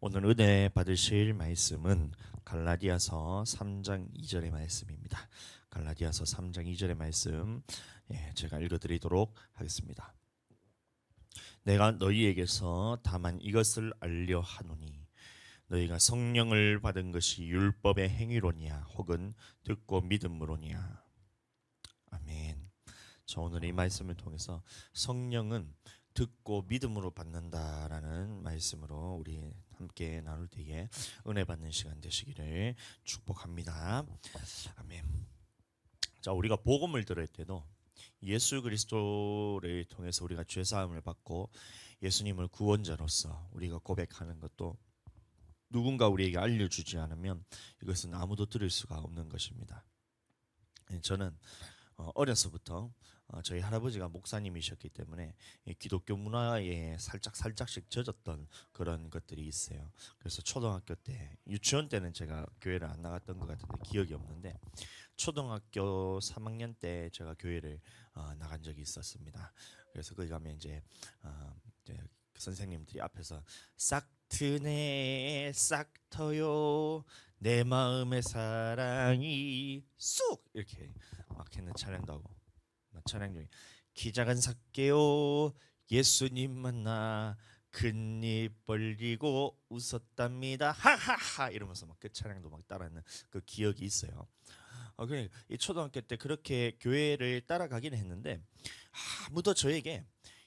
오늘 은혜 받으실 말씀은 갈라디아서 3장 2절의 말씀입니다. 갈라디아서 3장 2절의 말씀 제가 읽어드리도록 하겠습니다. 내가 너희에게서 다만 이것을 알려 하노니 너희가 성령을 받은 것이 율법의 행위로냐 혹은 듣고 믿음으로냐. 아멘. 저 오늘 이 말씀을 통해서 성령은 듣고 믿음으로 받는다라는 말씀으로 우리 함께 나눌 때에 은혜 받는 시간 되시기를 축복합니다. 아멘. 자, 우리가 복음을 들을 때도 예수 그리스도를 통해서 우리가 죄 사함을 받고 예수님을 구원자로서 우리가 고백하는 것도 누군가 우리에게 알려주지 않으면 이것은 아무도 들을 수가 없는 것입니다. 저는 어려서부터 저희 할아버지가 목사님이셨기 때문에 기독교 문화에 살짝씩 젖었던 그런 것들이 있어요. 그래서 초등학교 때, 유치원 때는 제가 교회를 안 나갔던 것 같은데 기억이 없는데 초등학교 3학년 때 제가 교회를 나간 적이 있었습니다. 그래서 거기 가면 이제 그 선생님들이 앞에서 싹 트네 싹 터요 내 마음의 사랑이 쑥 이렇게 막 했는 찬양도 하고 찬양 중에 키 작은 삭개오 예수님 만나 큰 입 벌리고 웃었답니다 하하하 이러면서 막 그 찬양도 막 따라하는 그 기억이 있어요. 그러니까 이 초등학교 때 그렇게 교회를 따라가긴 했는데 아무도 저에게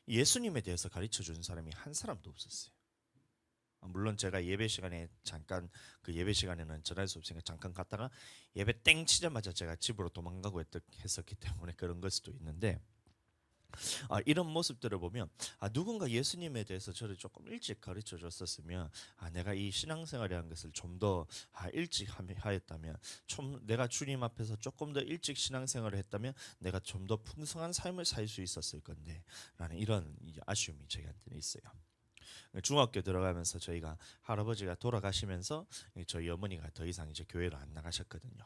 예수님에 대해서 가르쳐 준 사람이 한 사람도 없었어요. 물론 제가 예배 시간에 잠깐 그 예배 시간에는 전할 수 없으니까 잠깐 갔다가 예배 땡 치자마자 제가 집으로 도망가고 했었기 때문에 그런 걸 수도 있는데 이런 모습들을 보면 누군가 예수님에 대해서 저를 조금 일찍 가르쳐 줬었으면 내가 이 신앙생활이라는 것을 좀 더 일찍 하였다면 좀 내가 주님 앞에서 조금 더 일찍 신앙생활을 했다면 내가 좀 더 풍성한 삶을 살 수 있었을 건데 라는 이런 아쉬움이 저희한테는 있어요. 중학교 들어가면서 저희가 할아버지가 돌아가시면서 저희 어머니가 더 이상 이제 교회를 안 나가셨거든요.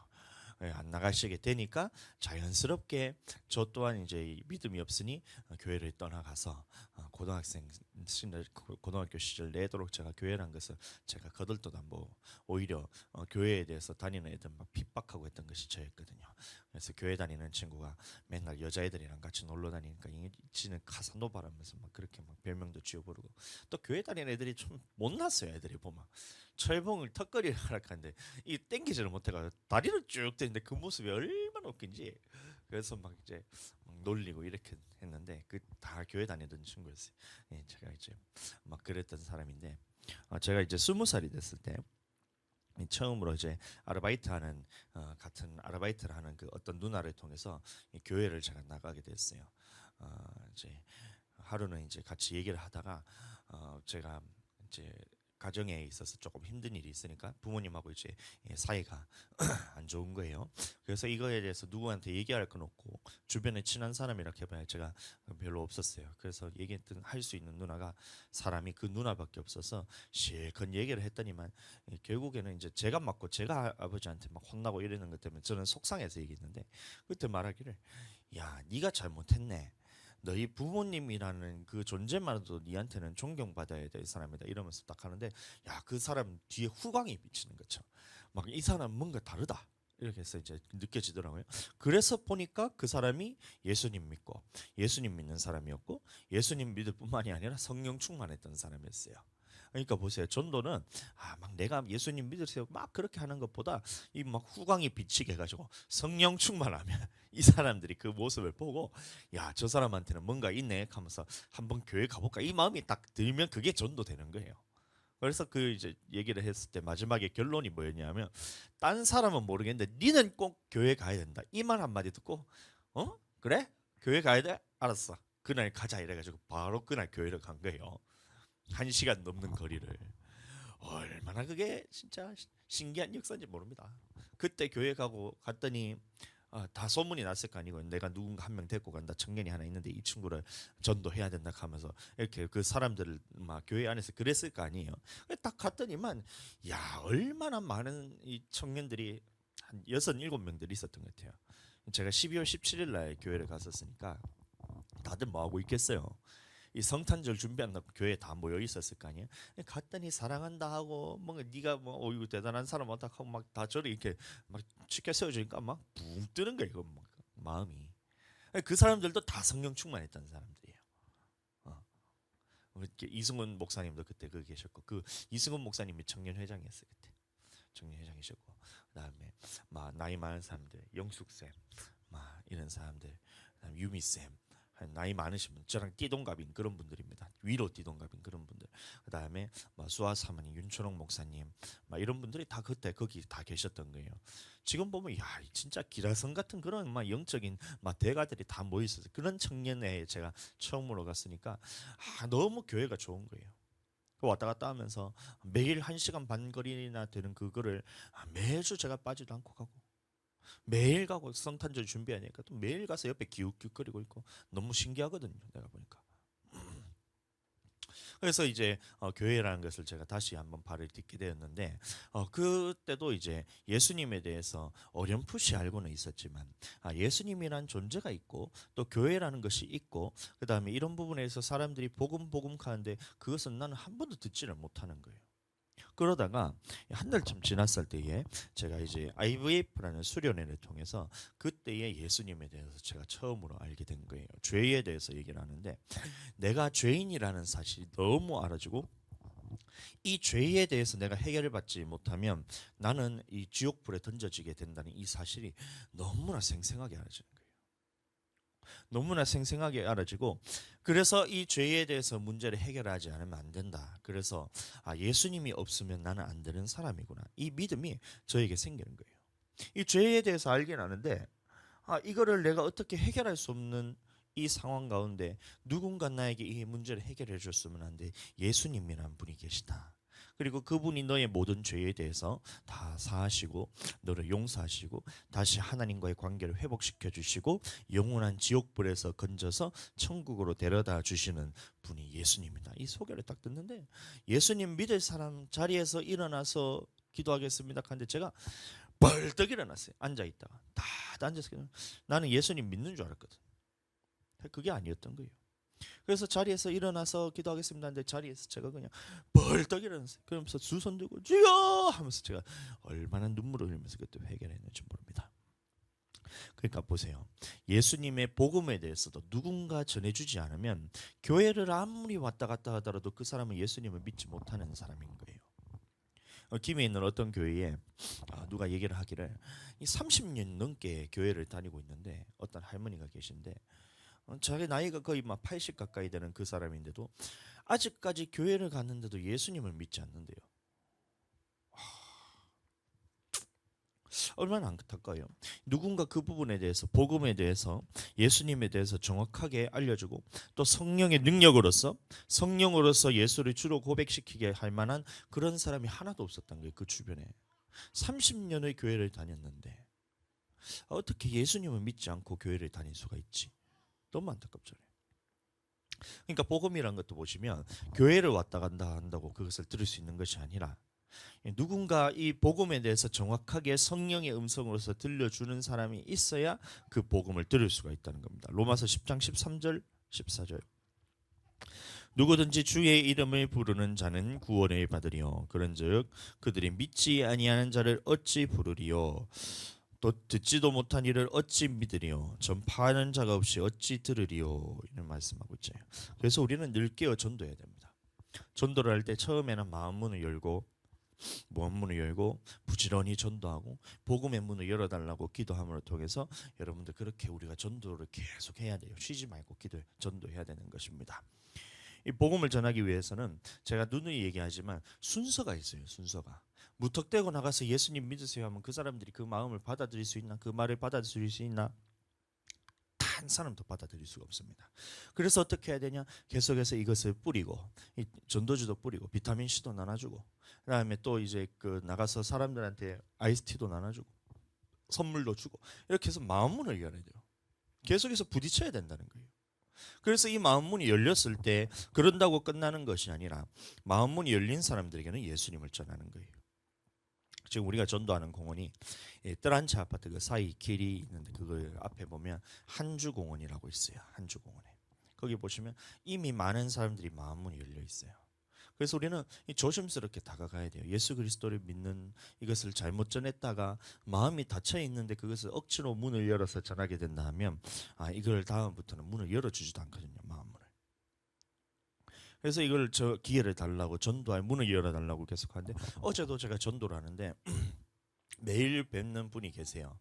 안 나가시게 되니까 자연스럽게 저 또한 이제 믿음이 없으니 교회를 떠나가서 고등학교 시절 내도록 제가 교회란 것을 제가 거들떠도 안 보고 오히려 교회에 대해서 다니는 애들 막 핍박하고 했던 것이 저였거든요. 그래서 교회 다니는 친구가 맨날 여자애들이랑 같이 놀러 다니니까 지는 카사노바라면서 막 그렇게 막 별명도 지어부르고 또 교회 다니는 애들이 좀 못났어요. 애들이 보면 철봉을 턱걸이를 하락하는데 이 땡기지를 못해가지고 다리를 쭉 대는데 그 모습이 얼마나 웃긴지 그래서 막 이제 막 놀리고 이렇게 했는데 그 다 교회 다니던 친구였어요. 제가 이제 막 그랬던 사람인데 제가 이제 20살이 됐을 때 처음으로 이제 아르바이트하는 같은 아르바이트를 하는 그 어떤 누나를 통해서 교회를 제가 나가게 됐어요. 이제 하루는 이제 같이 얘기를 하다가 제가 이제 가정에 있어서 조금 힘든 일이 있으니까 부모님하고 이제 사이가 안 좋은 거예요. 그래서 이거에 대해서 누구한테 얘기할 건 없고 주변에 친한 사람이라 해봐야 제가 별로 없었어요. 그래서 얘기했던 할 수 있는 누나가 사람이 그 누나밖에 없어서 실컷 얘기를 했더니만 결국에는 이제 제가 맞고 제가 아버지한테 막 혼나고 이러는 것 때문에 저는 속상해서 얘기했는데 그때 말하기를 야 네가 잘못했네. 너희 부모님이라는 그 존재만으로도 니한테는 존경받아야 될 사람이다 이러면서 딱 하는데 야 그 사람 뒤에 후광이 비치는 거죠. 막 이 사람 뭔가 다르다 이렇게 해서 이제 느껴지더라고요. 그래서 보니까 그 사람이 예수님 믿고 예수님 믿는 사람이었고 예수님 믿을 뿐만이 아니라 성령 충만했던 사람이었어요. 그러니까 보세요. 전도는 막 내가 예수님 믿으세요 막 그렇게 하는 것보다 이 막 후광이 비치게 해가지고 성령 충만하면 이 사람들이 그 모습을 보고 야 저 사람한테는 뭔가 있네 하면서 한번 교회 가볼까 이 마음이 딱 들면 그게 전도되는 거예요. 그래서 그 이제 얘기를 했을 때 마지막에 결론이 뭐였냐면 딴 사람은 모르겠는데 니는 꼭 교회 가야 된다 이 말 한마디 듣고 그래 교회 가야 돼 알았어 그날 가자 이래가지고 바로 그날 교회를 간 거예요. 1시간 넘는 거리를 얼마나 그게 진짜 신기한 역사인지 모릅니다. 그때 교회 가고 갔더니 다 소문이 났을 거 아니고 내가 누군가 한 명 데리고 간다 청년이 하나 있는데 이 친구를 전도해야 된다 하면서 이렇게 그 사람들을 막 교회 안에서 그랬을 거 아니에요. 딱 갔더니만 야 얼마나 많은 이 청년들이 한 6-7명들이 있었던 것 같아요. 제가 12월 17일 날 교회를 갔었으니까 다들 뭐 하고 있겠어요. 이 성탄절 준비한다고 교회에 다 모여 있었을 거 아니에요. 갔더니 사랑한다 하고 뭔가 네가 뭐 어이구 대단한 사람 왔다 하고 막 다 저리 이렇게 막 치켜 세워주니까 막 붕 뜨는 거예요. 이거 막 마음이. 그 사람들도 다 성령 충만했던 사람들이에요. 이렇게 이승훈 목사님도 그때 거기 계셨고, 그 이승훈 목사님이 청년회장이었어요. 그때 청년회장이셨고, 그다음에 막 나이 많은 사람들, 영숙 쌤, 막 이런 사람들, 그다음 유미 쌤, 나이 많으신 분, 저랑 띠동갑인 그런 분들입니다. 위로 띠동갑인 그런 분들. 그다음에 막 수아 사모님, 윤초롱 목사님, 막 이런 분들이 다 그때 거기 다 계셨던 거예요. 지금 보면 야 진짜 기라성 같은 그런 막 영적인 막 대가들이 다 모여 있어서 그런 청년회에 제가 처음으로 갔으니까 너무 교회가 좋은 거예요. 왔다 갔다 하면서 매일 1시간 반 거리나 되는 그거를 매주 제가 빠지도 않고 가고, 매일 가고 성탄절 준비하니까 또 매일 가서 옆에 기웃기웃거리고 있고 너무 신기하거든요. 내가 보니까. 그래서 이제 교회라는 것을 제가 다시 한번 발을 딛게 되었는데, 그때도 이제 예수님에 대해서 어렴풋이 알고는 있었지만 예수님이란 존재가 있고 또 교회라는 것이 있고, 그 다음에 이런 부분에서 사람들이 복음 하는데 그것은 나는 한 번도 듣지를 못하는 거예요. 그러다가 한 달쯤 지났을 때에 제가 이제 IVF라는 수련회를 통해서 그때의 예수님에 대해서 제가 처음으로 알게 된 거예요. 죄에 대해서 얘기를 하는데, 내가 죄인이라는 사실이 너무 알아지고 이 죄에 대해서 내가 해결을 받지 못하면 나는 이 지옥불에 던져지게 된다는 이 사실이 너무나 생생하게 알아지는 거예요. 너무나 생생하게 알아지고, 그래서 이 죄에 대해서 문제를 해결하지 않으면 안 된다. 그래서 예수님이 없으면 나는 안 되는 사람이구나. 이 믿음이 저에게 생기는 거예요. 이 죄에 대해서 알긴 아는데 이거를 내가 어떻게 해결할 수 없는 이 상황 가운데 누군가 나에게 이 문제를 해결해 줬으면 하는데 예수님이라는 분이 계시다. 그리고 그분이 너의 모든 죄에 대해서 다 사하시고 너를 용서하시고 다시 하나님과의 관계를 회복시켜 주시고 영원한 지옥불에서 건져서 천국으로 데려다 주시는 분이 예수님이다. 이 소개를 딱 듣는데, 예수님 믿을 사람 자리에서 일어나서 기도하겠습니다 하는데 제가 벌떡 일어났어요. 앉아있다가 다 앉아서 나는 예수님 믿는 줄 알았거든. 그게 아니었던 거예요. 그래서 자리에서 일어나서 기도하겠습니다 하는데 자리에서 제가 그냥 벌떡 일어났어요. 그러면서 두 손 들고 주여 하면서 제가 얼마나 눈물을 흘리면서 그때 회개했는지 모릅니다. 그러니까 보세요. 예수님의 복음에 대해서도 누군가 전해주지 않으면 교회를 아무리 왔다 갔다 하더라도 그 사람은 예수님을 믿지 못하는 사람인 거예요. 김해 있는 어떤 교회에 누가 얘기를 하기를 30년 넘게 교회를 다니고 있는데 어떤 할머니가 계신데 자기 나이가 거의 막 80 가까이 되는 그 사람인데도 아직까지 교회를 갔는데도 예수님을 믿지 않는데요. 얼마나 안타까워요. 누군가 그 부분에 대해서, 복음에 대해서, 예수님에 대해서 정확하게 알려주고 또 성령의 능력으로서 성령으로서 예수를 주로 고백시키게 할 만한 그런 사람이 하나도 없었던 거예요. 그 주변에 30년의 교회를 다녔는데 어떻게 예수님을 믿지 않고 교회를 다닐 수가 있지? 너무 안타깝잖아요. 그러니까 복음이란 것도 보시면 교회를 왔다 간다 한다고 그것을 들을 수 있는 것이 아니라 누군가 이 복음에 대해서 정확하게 성령의 음성으로서 들려주는 사람이 있어야 그 복음을 들을 수가 있다는 겁니다. 로마서 10장 13절 14절 누구든지 주의 이름을 부르는 자는 구원을 받으리요 그런즉 그들이 믿지 아니하는 자를 어찌 부르리요 또 듣지도 못한 이를 어찌 믿으리요 전파하는 자가 없이 어찌 들으리요 이런 말씀하고 있죠. 그래서 우리는 늘 깨어 전도해야 됩니다. 전도를 할 때 처음에는 마음 문을 열고 문을 열고 부지런히 전도하고 복음의 문을 열어달라고 기도함을 통해서 여러분들 그렇게 우리가 전도를 계속 해야 돼요. 쉬지 말고 전도해야 되는 것입니다. 이 복음을 전하기 위해서는 제가 누누이 얘기하지만 순서가 있어요. 순서가 무턱대고 나가서 예수님 믿으세요 하면 그 사람들이 그 마음을 받아들일 수 있나? 그 말을 받아들일 수 있나? 한 사람도 받아들일 수가 없습니다. 그래서 어떻게 해야 되냐? 계속해서 이것을 뿌리고 이 전도주도 뿌리고 비타민 C도 나눠주고 그다음에 또 이제 그 나가서 사람들한테 아이스티도 나눠주고 선물도 주고 이렇게 해서 마음문을 열어야 돼요. 계속해서 부딪혀야 된다는 거예요. 그래서 이 마음문이 열렸을 때 그런다고 끝나는 것이 아니라 마음문이 열린 사람들에게는 예수님을 전하는 거예요. 지금 우리가 전도하는 공원이 뜰한채 아파트 그 사이 길이 있는데 그걸 앞에 보면 한주공원이라고 있어요. 한주공원에 거기 보시면 이미 많은 사람들이 마음 문이 열려 있어요. 그래서 우리는 조심스럽게 다가가야 돼요. 예수 그리스도를 믿는 이것을 잘못 전했다가 마음이 닫혀 있는데 그것을 억지로 문을 열어서 전하게 된다 하면 이걸 다음부터는 문을 열어주지도 않거든요. 마음문을. 그래서 이걸 저 기회를 달라고 전도할 문을 열어달라고 계속 하는데 어제도 제가 전도를 하는데 매일 뵙는 분이 계세요.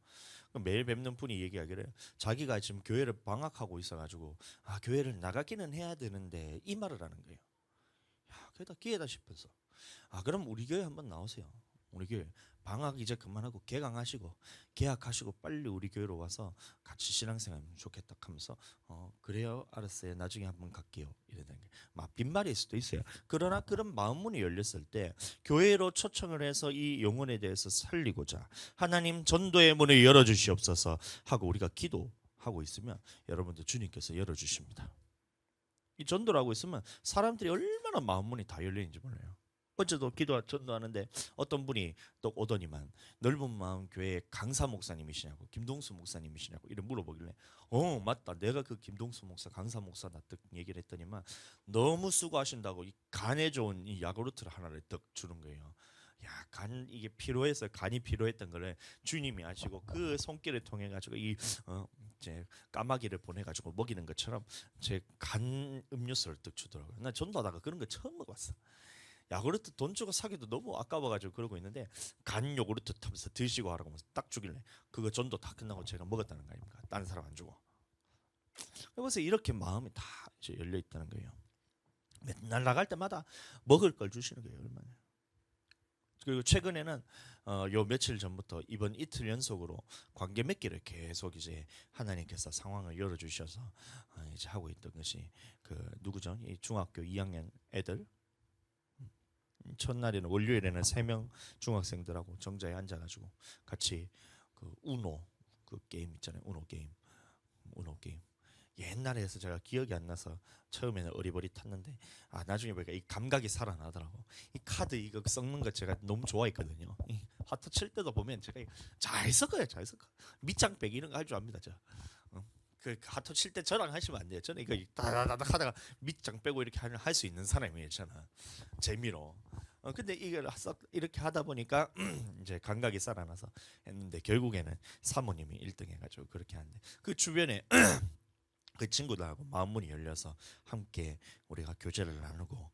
매일 뵙는 분이 얘기하기를 자기가 지금 교회를 방학하고 있어가지고 교회를 나가기는 해야 되는데 이 말을 하는 거예요. 그래다 기회다 싶어서 그럼 우리 교회 한번 나오세요. 우리 교회 방학 이제 그만하고 개강하시고 개학하시고 빨리 우리 교회로 와서 같이 신앙생활하면 좋겠다 하면서 그래요 알았어요 나중에 한번 갈게요 이러는 게 막 빈말일 수도 있어요. 그러나 그런 마음문이 열렸을 때 교회로 초청을 해서 이 영혼에 대해서 살리고자 하나님 전도의 문을 열어주시옵소서 하고 우리가 기도하고 있으면 여러분들 주님께서 열어주십니다. 이 전도를 하고 있으면 사람들이 얼마나 마음문이 다 열리는지 몰라요. 어제도 전도하는데 어떤 분이 또 오더니만 넓은 마음 교회 강사 목사님이시냐고 김동수 목사님이시냐고 이래 물어보길래 맞다 내가 그 김동수 목사 강사 목사다 딱 얘기를 했더니만 너무 수고하신다고 이 간에 좋은 이 야구르트를 하나를 딱 주는 거예요. 간 이게 필요해서 간이 필요했던 거를 주님이 아시고 그 손길을 통해 가지고 제 까마귀를 보내 가지고 먹이는 것처럼 제 간 음료수를 딱 주더라고요. 나 전도하다가 그런 거 처음 먹었어. 야구르트 돈 주고 사기도 너무 아까워가지고 그러고 있는데 간 요구르트 타면서 드시고 하라고 하면서 딱 주길래 그거 전도 다 끝나고 제가 먹었다는 거 아닙니까? 다른 사람 안 주고. 그래서 이렇게 마음이 다 이제 열려 있다는 거예요. 맨날 나갈 때마다 먹을 걸 주시는 거예요. 얼마나. 그리고 최근에는 요 며칠 전부터 이번 이틀 연속으로 관계 맺기를 계속 이제 하나님께서 상황을 열어주셔서 이제 하고 있던 것이 그 누구죠? 이 중학교 2학년 애들. 첫날에는 월요일에는 3명 중학생들하고 정자에 앉아가지고 같이 그 우노 그 게임 있잖아요. 우노 게임. 옛날에 해서 제가 기억이 안 나서 처음에는 어리버리탔는데 나중에 보니까 이 감각이 살아나더라고. 이 카드 이거 섞는 거 제가 너무 좋아했거든요. 이 하트 칠 때도 보면 제가 잘 섞어요. 밑장 빼기 이런 거 할 줄 압니다. 그 하트 칠 때 저랑 하시면 안 돼요. 저는 이거 다다다닥 하다가 밑장 빼고 이렇게 할 수 있는 사람이에요. 저는 재미로. 근데 이걸 이렇게 하다 보니까 이제 감각이 살아나서 했는데 결국에는 사모님이 1등 해가지고 그렇게 하는데 그 주변에 그 친구들하고 마음문이 열려서 함께 우리가 교제를 나누고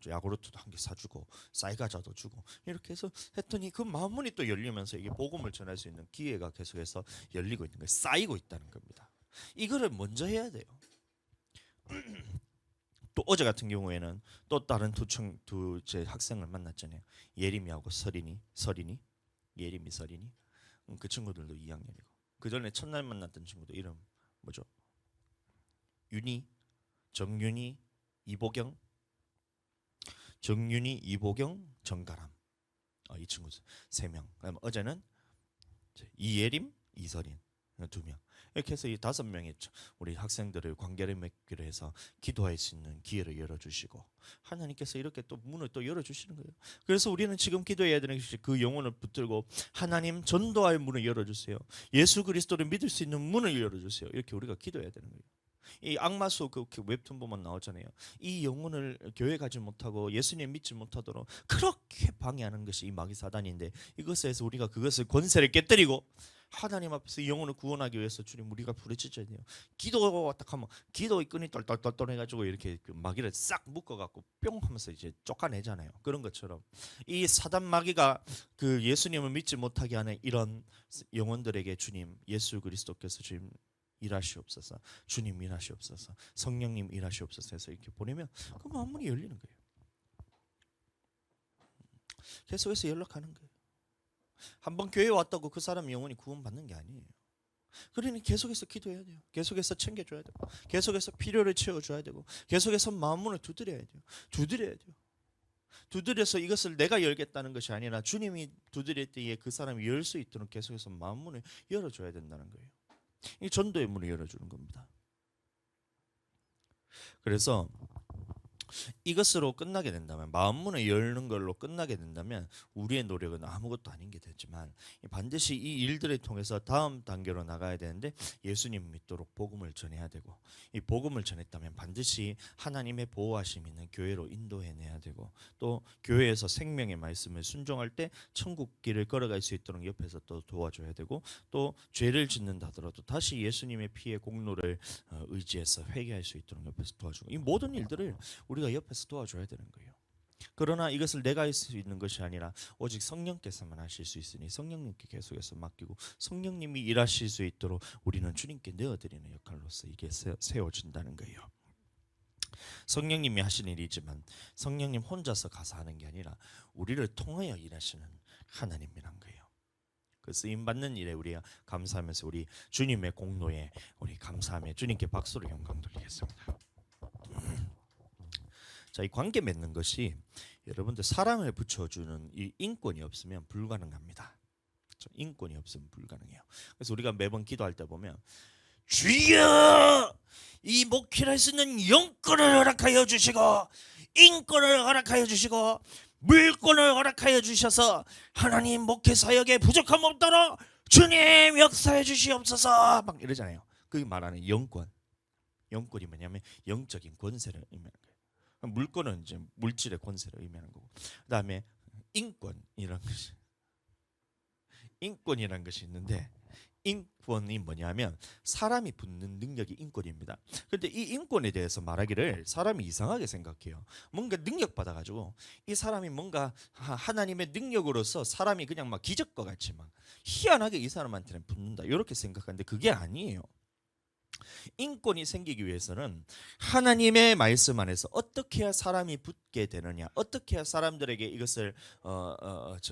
야구르트도 한 개 사주고 쌀과자도 주고 이렇게 해서 했더니 그 마음문이 또 열리면서 이게 복음을 전할 수 있는 기회가 계속해서 열리고 있는 거예요. 쌓이고 있다는 겁니다. 이거를 먼저 해야 돼요. 또 어제 같은 경우에는 또 다른 두 학생을 만났잖아요. 예림이하고 서린이 예림이 서린이 그 친구들도 2학년이고 그 전에 첫날 만났던 친구도 이름 뭐죠? 윤희, 정윤희, 이보경, 정가람. 이 친구 3명. 그다음 어제는 이예림, 이서린 2명. 이렇게 해서 이 5명의 우리 학생들을 관계를 맺기로 해서 기도할 수 있는 기회를 열어주시고 하나님께서 이렇게 또 문을 또 열어주시는 거예요. 그래서 우리는 지금 기도해야 되는 것이 그 영혼을 붙들고 하나님 전도할 문을 열어주세요. 예수 그리스도를 믿을 수 있는 문을 열어주세요. 이렇게 우리가 기도해야 되는 거예요. 이 악마수 그 웹툰 보면 나오잖아요. 이 영혼을 교회 가지 못하고 예수님 믿지 못하도록 그렇게 방해하는 것이 이 마귀 사단인데 이것에서 우리가 그것을 권세를 깨뜨리고 하나님 앞에서 이 영혼을 구원하기 위해서 주님 우리가 부르짖어야 돼요. 기도가 딱 하면 기도의 끈이 똘똘똘똘 해가지고 이렇게 그 마귀를 싹 묶어갖고 뿅 하면서 이제 쫓아내잖아요. 그런 것처럼 이 사단 마귀가 그 예수님을 믿지 못하게 하는 이런 영혼들에게 주님 예수 그리스도께서 주님 일하시옵소서, 주님 일하시옵소서, 성령님 일하시옵소서 해서 이렇게 보내면 그 마음문이 열리는 거예요. 계속해서 연락하는 거예요. 한번 교회에 왔다고 그 사람 영혼이 구원받는 게 아니에요. 그러니 계속해서 기도해야 돼요. 계속해서 챙겨줘야 되고 계속해서 필요를 채워줘야 되고 계속해서 마음문을 두드려야 돼요. 두드려서 이것을 내가 열겠다는 것이 아니라 주님이 두드릴 때에 그 사람이 열 수 있도록 계속해서 마음문을 열어줘야 된다는 거예요. 이 전도의 문을 열어주는 겁니다. 그래서 이것으로 끝나게 된다면, 마음문을 열는 걸로 끝나게 된다면 우리의 노력은 아무것도 아닌 게 되지만, 반드시 이 일들을 통해서 다음 단계로 나가야 되는데, 예수님 믿도록 복음을 전해야 되고, 이 복음을 전했다면 반드시 하나님의 보호하심 있는 교회로 인도해내야 되고, 또 교회에서 생명의 말씀을 순종할 때 천국 길을 걸어갈 수 있도록 옆에서 또 도와줘야 되고, 또 죄를 짓는다 하더라도 다시 예수님의 피의 공로를 의지해서 회개할 수 있도록 옆에서 도와주고, 이 모든 일들을 우리가 옆에서 도와줘야 되는 거예요. 그러나 이것을 내가 할 수 있는 것이 아니라 오직 성령께서만 하실 수 있으니 성령님께 계속해서 맡기고, 성령님이 일하실 수 있도록 우리는 주님께 내어드리는 역할로서 이게 세워진다는 거예요. 성령님이 하시는 일이지만 성령님 혼자서 가서 하는 게 아니라 우리를 통하여 일하시는 하나님이란 거예요. 그 쓰임 받는 일에 우리가 감사하면서 우리 주님의 공로에 우리 감사하며 주님께 박수로 영광 돌리겠습니다. 자, 이 관계 맺는 것이 여러분들 사랑을 붙여주는 이 인권이 없으면 불가능합니다. 인권이 없으면 불가능해요. 그래서 우리가 매번 기도할 때 보면, 주여 이 목회를 할 수 있는 영권을 허락하여 주시고, 인권을 허락하여 주시고, 물권을 허락하여 주셔서 하나님 목회 사역에 부족함 없도록 주님 역사해 주시옵소서, 막 이러잖아요. 그게 말하는 영권. 영권이 뭐냐면 영적인 권세를 의미하는 거예요. 물권은 이제 물질의 권세를 의미하는 거고, 그다음에 인권이라는 것이 있는데, 인권이 뭐냐면 사람이 붙는 능력이 인권입니다. 그런데 이 인권에 대해서 말하기를 사람이 이상하게 생각해요. 뭔가 능력 받아가지고 이 사람이 뭔가 하나님의 능력으로서 사람이 그냥 막 기적과 같이 막 희한하게 이 사람한테는 붙는다, 이렇게 생각하는데 그게 아니에요. 인권이 생기기 위해서는 하나님의 말씀 안에서 어떻게 해야 사람이 붙게 되느냐, 어떻게 해야 사람들에게 이것을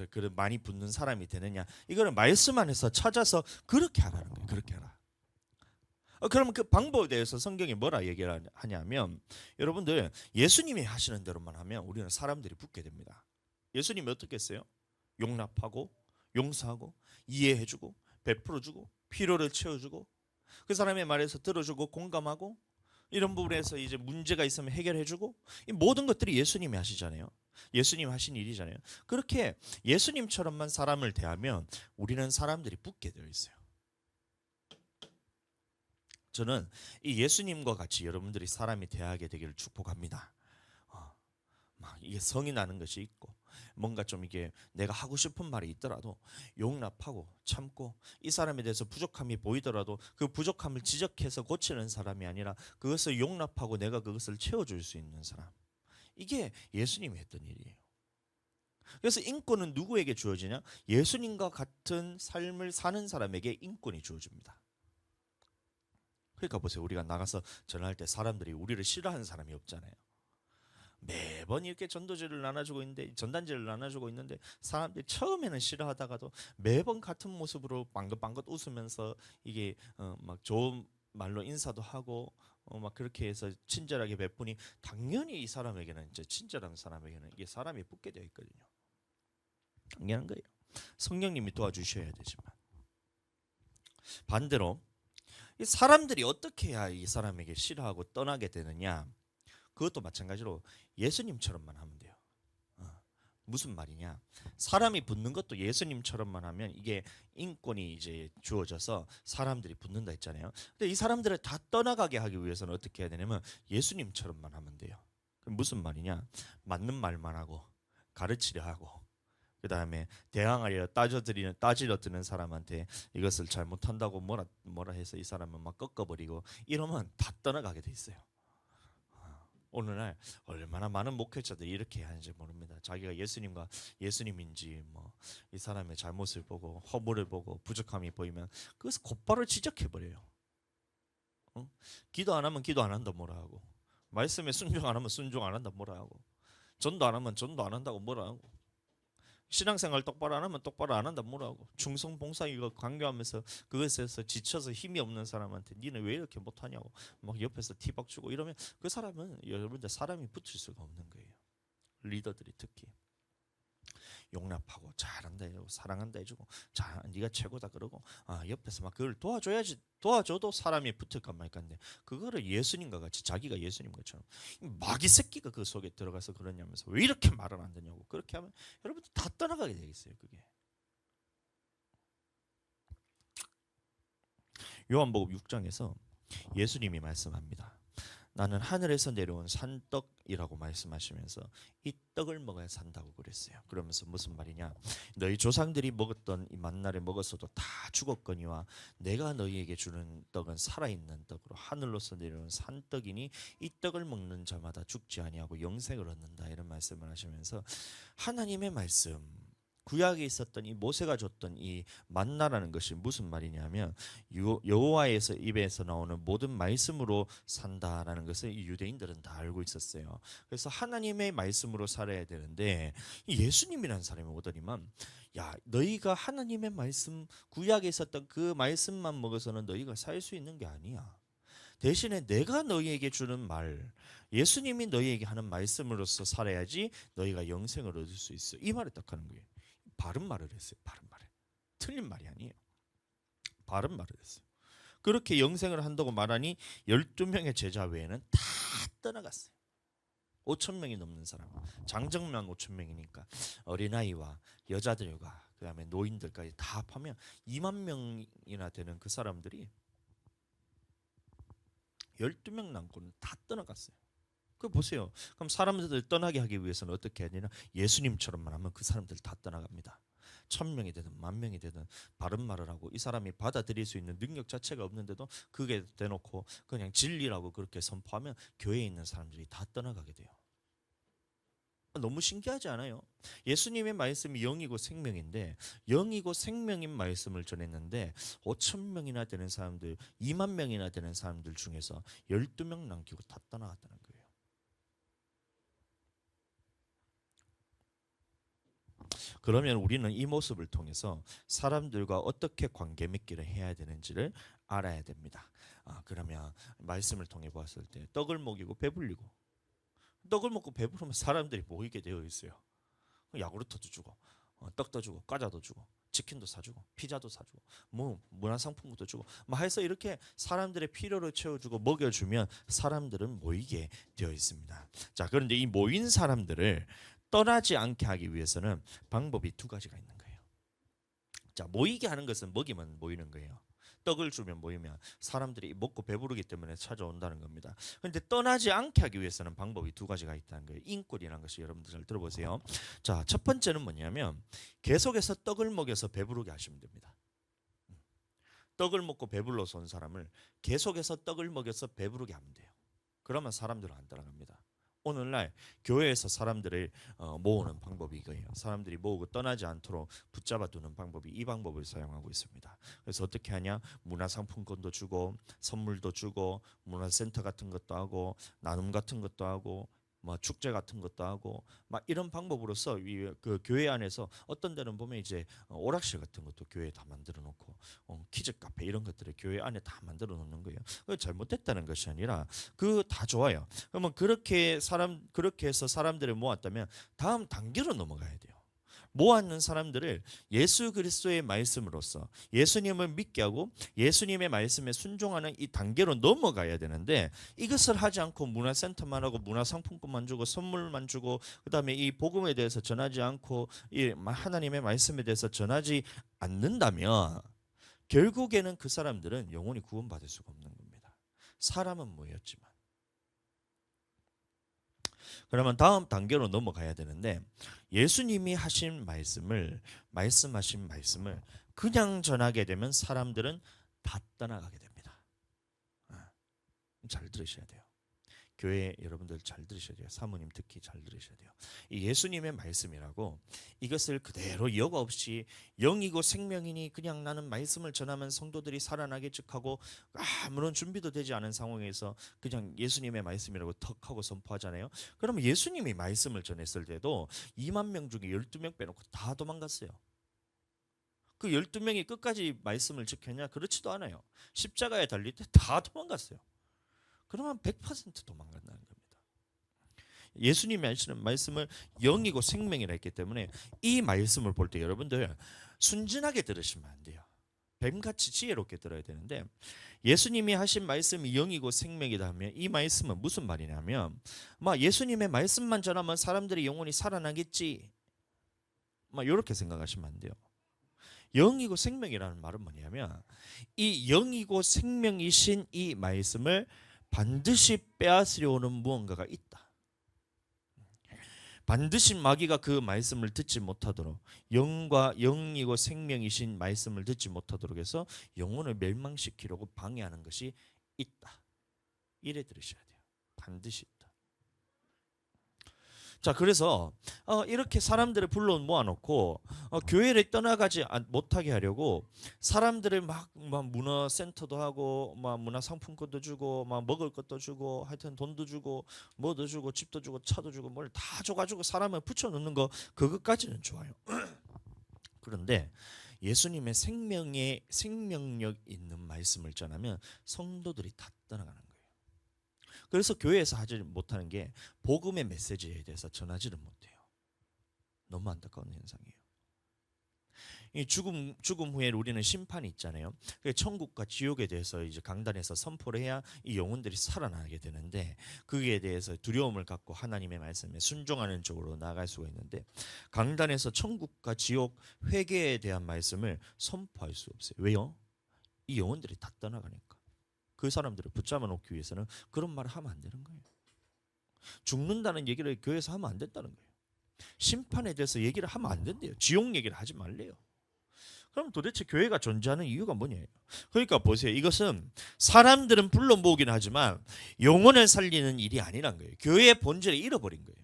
그런 많이 붙는 사람이 되느냐, 이거는 말씀 안에서 찾아서 그렇게 하라는 거예요. 그렇게 하라. 그러면 그 방법에 대해서 성경이 뭐라 얘기를 하냐면, 여러분들 예수님이 하시는 대로만 하면 우리는 사람들이 붙게 됩니다. 예수님이 어떻게 했어요? 용납하고 용서하고 이해해주고 베풀어주고 필요를 채워주고, 그 사람의 말에서 들어주고 공감하고, 이런 부분에서 이제 문제가 있으면 해결해주고, 이 모든 것들이 예수님이 하시잖아요. 예수님 하신 일이잖아요. 그렇게 예수님처럼만 사람을 대하면 우리는 사람들이 붙게 되어 있어요. 저는 이 예수님과 같이 여러분들이 사람이 대하게 되기를 축복합니다. 막 이게 성이 나는 것이 있고, 뭔가 좀 이게 내가 하고 싶은 말이 있더라도 용납하고 참고, 이 사람에 대해서 부족함이 보이더라도 그 부족함을 지적해서 고치는 사람이 아니라 그것을 용납하고 내가 그것을 채워줄 수 있는 사람, 이게 예수님이 했던 일이에요. 그래서 인권은 누구에게 주어지냐? 예수님과 같은 삶을 사는 사람에게 인권이 주어집니다. 그러니까 보세요, 우리가 나가서 전할 때 사람들이 우리를 싫어하는 사람이 없잖아요. 매번 이렇게 전도지를 나눠주고 있는데, 전단지를 나눠주고 있는데, 사람들이 처음에는 싫어하다가도 매번 같은 모습으로 빵긋빵긋 웃으면서 이게 막 좋은 말로 인사도 하고 막 그렇게 해서 친절하게 베푸니, 당연히 이 사람에게는, 이제 친절한 사람에게는 이게 사람이 붙게 되어 있거든요. 당연한 거예요. 성령님이 도와주셔야 되지만, 반대로 이 사람들이 어떻게 해야 이 사람에게 싫어하고 떠나게 되느냐, 그것도 마찬가지로 예수님처럼만 하면 돼요. 무슨 말이냐? 사람이 붙는 것도 예수님처럼만 하면 이게 인권이 이제 주어져서 사람들이 붙는다 했잖아요. 근데 이 사람들을 다 떠나가게 하기 위해서는 어떻게 해야 되냐면 예수님처럼만 하면 돼요. 그럼 무슨 말이냐? 맞는 말만 하고 가르치려 하고, 그 다음에 대항하려 따지려 드는 사람한테 이것을 잘못한다고 뭐라 해서 이 사람은 막 꺾어버리고, 이러면 다 떠나가게 돼 있어요. 오늘날 얼마나 많은 목회자들이 이렇게 하는지 모릅니다. 자기가 예수님인지 뭐 이 사람의 잘못을 보고 허물을 보고 부족함이 보이면 그것을 곧바로 지적해버려요. 기도 안 하면 기도 안 한다 뭐라 하고, 말씀에 순종 안 하면 순종 안 한다 뭐라 하고, 전도 안 하면 전도 안 한다고 뭐라 하고, 신앙생활 똑바로 안 하면 똑바로 안 한다 뭐라 하고, 충성봉사 이거 강요하면서 그것에서 지쳐서 힘이 없는 사람한테 니는 왜 이렇게 못하냐고 막 옆에서 티박 주고 이러면 그 사람은, 여러분들 사람이 붙을 수가 없는 거예요. 리더들이 특히. 용납하고 잘한다 해주고 사랑한다 해주고 자 네가 최고다 그러고 옆에서 막 그걸 도와줘야지. 도와줘도 사람이 붙을까 말까인데 그거를 예수님과 같이 자기가 예수님 것처럼 마귀 새끼가 그 속에 들어가서 그러냐면서 왜 이렇게 말을 안 듣냐고 그렇게 하면 여러분들 다 떠나가게 되겠어요. 그게 요한복음 6장에서 예수님이 말씀합니다. 나는 하늘에서 내려온 산떡이라고 말씀하시면서 이 떡을 먹어야 산다고 그랬어요. 그러면서 무슨 말이냐? 너희 조상들이 먹었던 이 만나를 먹었어도 다 죽었거니와 내가 너희에게 주는 떡은 살아있는 떡으로 하늘로서 내려온 산떡이니 이 떡을 먹는 자마다 죽지 아니하고 영생을 얻는다. 이런 말씀을 하시면서 하나님의 말씀 구약에 있었던 이 모세가 줬던 이 만나라는 것이 무슨 말이냐면 여호와에서 입에서 나오는 모든 말씀으로 산다라는 것을 이 유대인들은 다 알고 있었어요. 그래서 하나님의 말씀으로 살아야 되는데 예수님이라는 사람이 오더니만 야 너희가 하나님의 말씀 구약에 있었던 그 말씀만 먹어서는 너희가 살 수 있는 게 아니야. 대신에 내가 너희에게 주는 말 예수님이 너희에게 하는 말씀으로서 살아야지 너희가 영생을 얻을 수 있어. 이 말을 딱 하는 거예요. 바른 말을 했어요. 바른 말을. 틀린 말이 아니에요. 바른 말을 했어요. 그렇게 영생을 한다고 말하니 12명의 제자 외에는 다 떠나갔어요. 5,000명이 넘는 사람. 장정만 5,000명이니까 어린아이와 여자들과 그다음에 노인들까지 다 합하면 2만 명이나 되는 그 사람들이 12명 남고는 다 떠나갔어요. 그 보세요. 그럼 사람들을 떠나게 하기 위해서는 어떻게 해야 되나? 예수님처럼만 하면 그 사람들 다 떠나갑니다. 1,000명이 되든 10,000명이 되든 바른 말을 하고 이 사람이 받아들일 수 있는 능력 자체가 없는데도 그게 대놓고 그냥 진리라고 그렇게 선포하면 교회에 있는 사람들이 다 떠나가게 돼요. 너무 신기하지 않아요? 예수님의 말씀이 영이고 생명인데 영이고 생명인 말씀을 전했는데 5,000명이나 되는 사람들 2만 명이나 되는 사람들 중에서 12명 남기고 다 떠나갔다는 거예요. 그러면 우리는 이 모습을 통해서 사람들과 어떻게 관계 맺기를 해야 되는지를 알아야 됩니다. 그러면 말씀을 통해 보았을 때 떡을 먹이고 배불리고 떡을 먹고 배부르면 사람들이 모이게 되어 있어요. 야구르트도 주고 떡도 주고 과자도 주고 치킨도 사주고 피자도 사주고 뭐 문화상품도 주고 뭐 해서 이렇게 사람들의 필요를 채워주고 먹여주면 사람들은 모이게 되어 있습니다. 자 그런데 이 모인 사람들을 떠나지 않게 하기 위해서는 방법이 두 가지가 있는 거예요. 자 모이게 하는 것은 먹이면 모이는 거예요. 떡을 주면 모이면 사람들이 먹고 배부르기 때문에 찾아온다는 겁니다. 그런데 떠나지 않게 하기 위해서는 방법이 두 가지가 있다는 거예요. 인꼴이라는 것이 여러분들 잘 들어보세요. 자, 첫 번째는 뭐냐면 계속해서 떡을 먹여서 배부르게 하시면 됩니다. 떡을 먹고 배불러서 온 사람을 계속해서 떡을 먹여서 배부르게 하면 돼요. 그러면 사람들은 안 따라갑니다. 오늘날 교회에서 사람들을 모으는 방법이 이거예요. 사람들이 모으고 떠나지 않도록 붙잡아 두는 방법이 이 방법을 사용하고 있습니다. 그래서 어떻게 하냐? 문화상품권도 주고 선물도 주고 문화센터 같은 것도 하고 나눔 같은 것도 하고 뭐 축제 같은 것도 하고 막 이런 방법으로서 그 교회 안에서 어떤 데는 보면 이제 오락실 같은 것도 교회에 다 만들어 놓고 키즈 카페 이런 것들을 교회 안에 다 만들어 놓는 거예요. 그 잘못됐다는 것이 아니라 그 다 좋아요. 그러면 그렇게 해서 사람들을 모았다면 다음 단계로 넘어가야 돼요. 모았는 사람들을 예수 그리스도의 말씀으로써 예수님을 믿게 하고 예수님의 말씀에 순종하는 이 단계로 넘어가야 되는데 이것을 하지 않고 문화센터만 하고 문화상품권만 주고 선물만 주고 그다음에 이 복음에 대해서 전하지 않고 이 하나님의 말씀에 대해서 전하지 않는다면 결국에는 그 사람들은 영원히 구원받을 수가 없는 겁니다. 사람은 모였지만. 그러면 다음 단계로 넘어가야 되는데 예수님이 말씀하신 말씀을 그냥 전하게 되면 사람들은 다 떠나가게 됩니다. 잘 들으셔야 돼요. 교회 여러분들 잘 들으셔야 돼요. 사모님 특히 잘 들으셔야 돼요. 이 예수님의 말씀이라고 이것을 그대로 여과 없이 영이고 생명이니 그냥 나는 말씀을 전하면 성도들이 살아나게 즉하고 아무런 준비도 되지 않은 상황에서 그냥 예수님의 말씀이라고 턱하고 선포하잖아요. 그러면 예수님이 말씀을 전했을 때도 2만 명 중에 12명 빼놓고 다 도망갔어요. 그 12명이 끝까지 말씀을 지켰냐? 그렇지도 않아요. 십자가에 달릴 때 다 도망갔어요. 그러면 100% 도망간다는 겁니다. 예수님이 하시는 말씀을 영이고 생명이라 했기 때문에 이 말씀을 볼 때 여러분들 순진하게 들으시면 안 돼요. 뱀같이 지혜롭게 들어야 되는데, 예수님이 하신 말씀이 영이고 생명이다 하면 이 말씀은 무슨 말이냐면, 막 예수님의 말씀만 전하면 사람들이 영혼이 살아나겠지, 막 이렇게 생각하시면 안 돼요. 영이고 생명이라는 말은 뭐냐면, 이 영이고 생명이신 이 말씀을 반드시 빼앗으려 오는 무언가가 있다. 반드시 마귀가 그 말씀을 듣지 못하도록, 영이고 생명이신 말씀을 듣지 못하도록 해서 영혼을 멸망시키려고 방해하는 것이 있다. 이래 들으셔야 돼요. 반드시 있다. 자, 그래서 이렇게 사람들을 불러 모아놓고 교회를 떠나가지 못하게 하려고 사람들을 막 문화센터도 하고 막 문화상품권도 주고 막 먹을 것도 주고 하여튼 돈도 주고 뭐도 주고 집도 주고 차도 주고 뭘 다 줘가지고 사람을 붙여놓는 거, 그것까지는 좋아요. 그런데 예수님의 생명력 있는 말씀을 전하면 성도들이 다 떠나가는 거예요. 그래서 교회에서 하지 못하는 게 복음의 메시지에 대해서 전하지를 못해요. 너무 안타까운 현상이에요. 이 죽음 후에 우리는 심판이 있잖아요. 천국과 지옥에 대해서 이제 강단에서 선포를 해야 이 영혼들이 살아나게 되는데, 그에 대해서 두려움을 갖고 하나님의 말씀에 순종하는 쪽으로 나아갈 수가 있는데, 강단에서 천국과 지옥 회개에 대한 말씀을 선포할 수 없어요. 왜요? 이 영혼들이 다 떠나가니까. 그 사람들을 붙잡아 놓기 위해서는 그런 말을 하면 안 되는 거예요. 죽는다는 얘기를 교회에서 하면 안 된다는 거예요. 심판에 대해서 얘기를 하면 안 된대요. 지옥 얘기를 하지 말래요. 그럼 도대체 교회가 존재하는 이유가 뭐냐요? 그러니까 보세요. 이것은 사람들은 불러 모으긴 하지만 영혼을 살리는 일이 아니란 거예요. 교회의 본질을 잃어버린 거예요.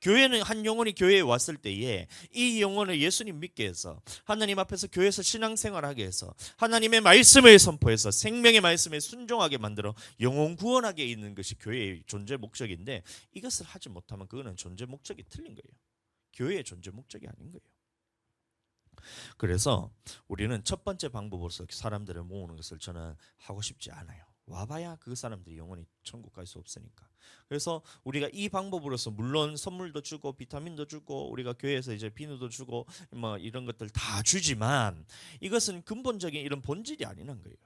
교회는 한 영혼이 교회에 왔을 때에 이 영혼을 예수님 믿게 해서 하나님 앞에서 교회에서 신앙생활하게 해서 하나님의 말씀을 선포해서 생명의 말씀에 순종하게 만들어 영혼 구원하게 있는 것이 교회의 존재 목적인데, 이것을 하지 못하면 그거는 존재 목적이 틀린 거예요. 교회의 존재 목적이 아닌 거예요. 그래서 우리는 첫 번째 방법으로서 사람들을 모으는 것을 저는 하고 싶지 않아요. 와봐야 그 사람들이 영원히 천국 갈 수 없으니까. 그래서 우리가 이 방법으로서 물론 선물도 주고 비타민도 주고 우리가 교회에서 이제 비누도 주고 뭐 이런 것들 다 주지만, 이것은 근본적인 이런 본질이 아니란 거예요.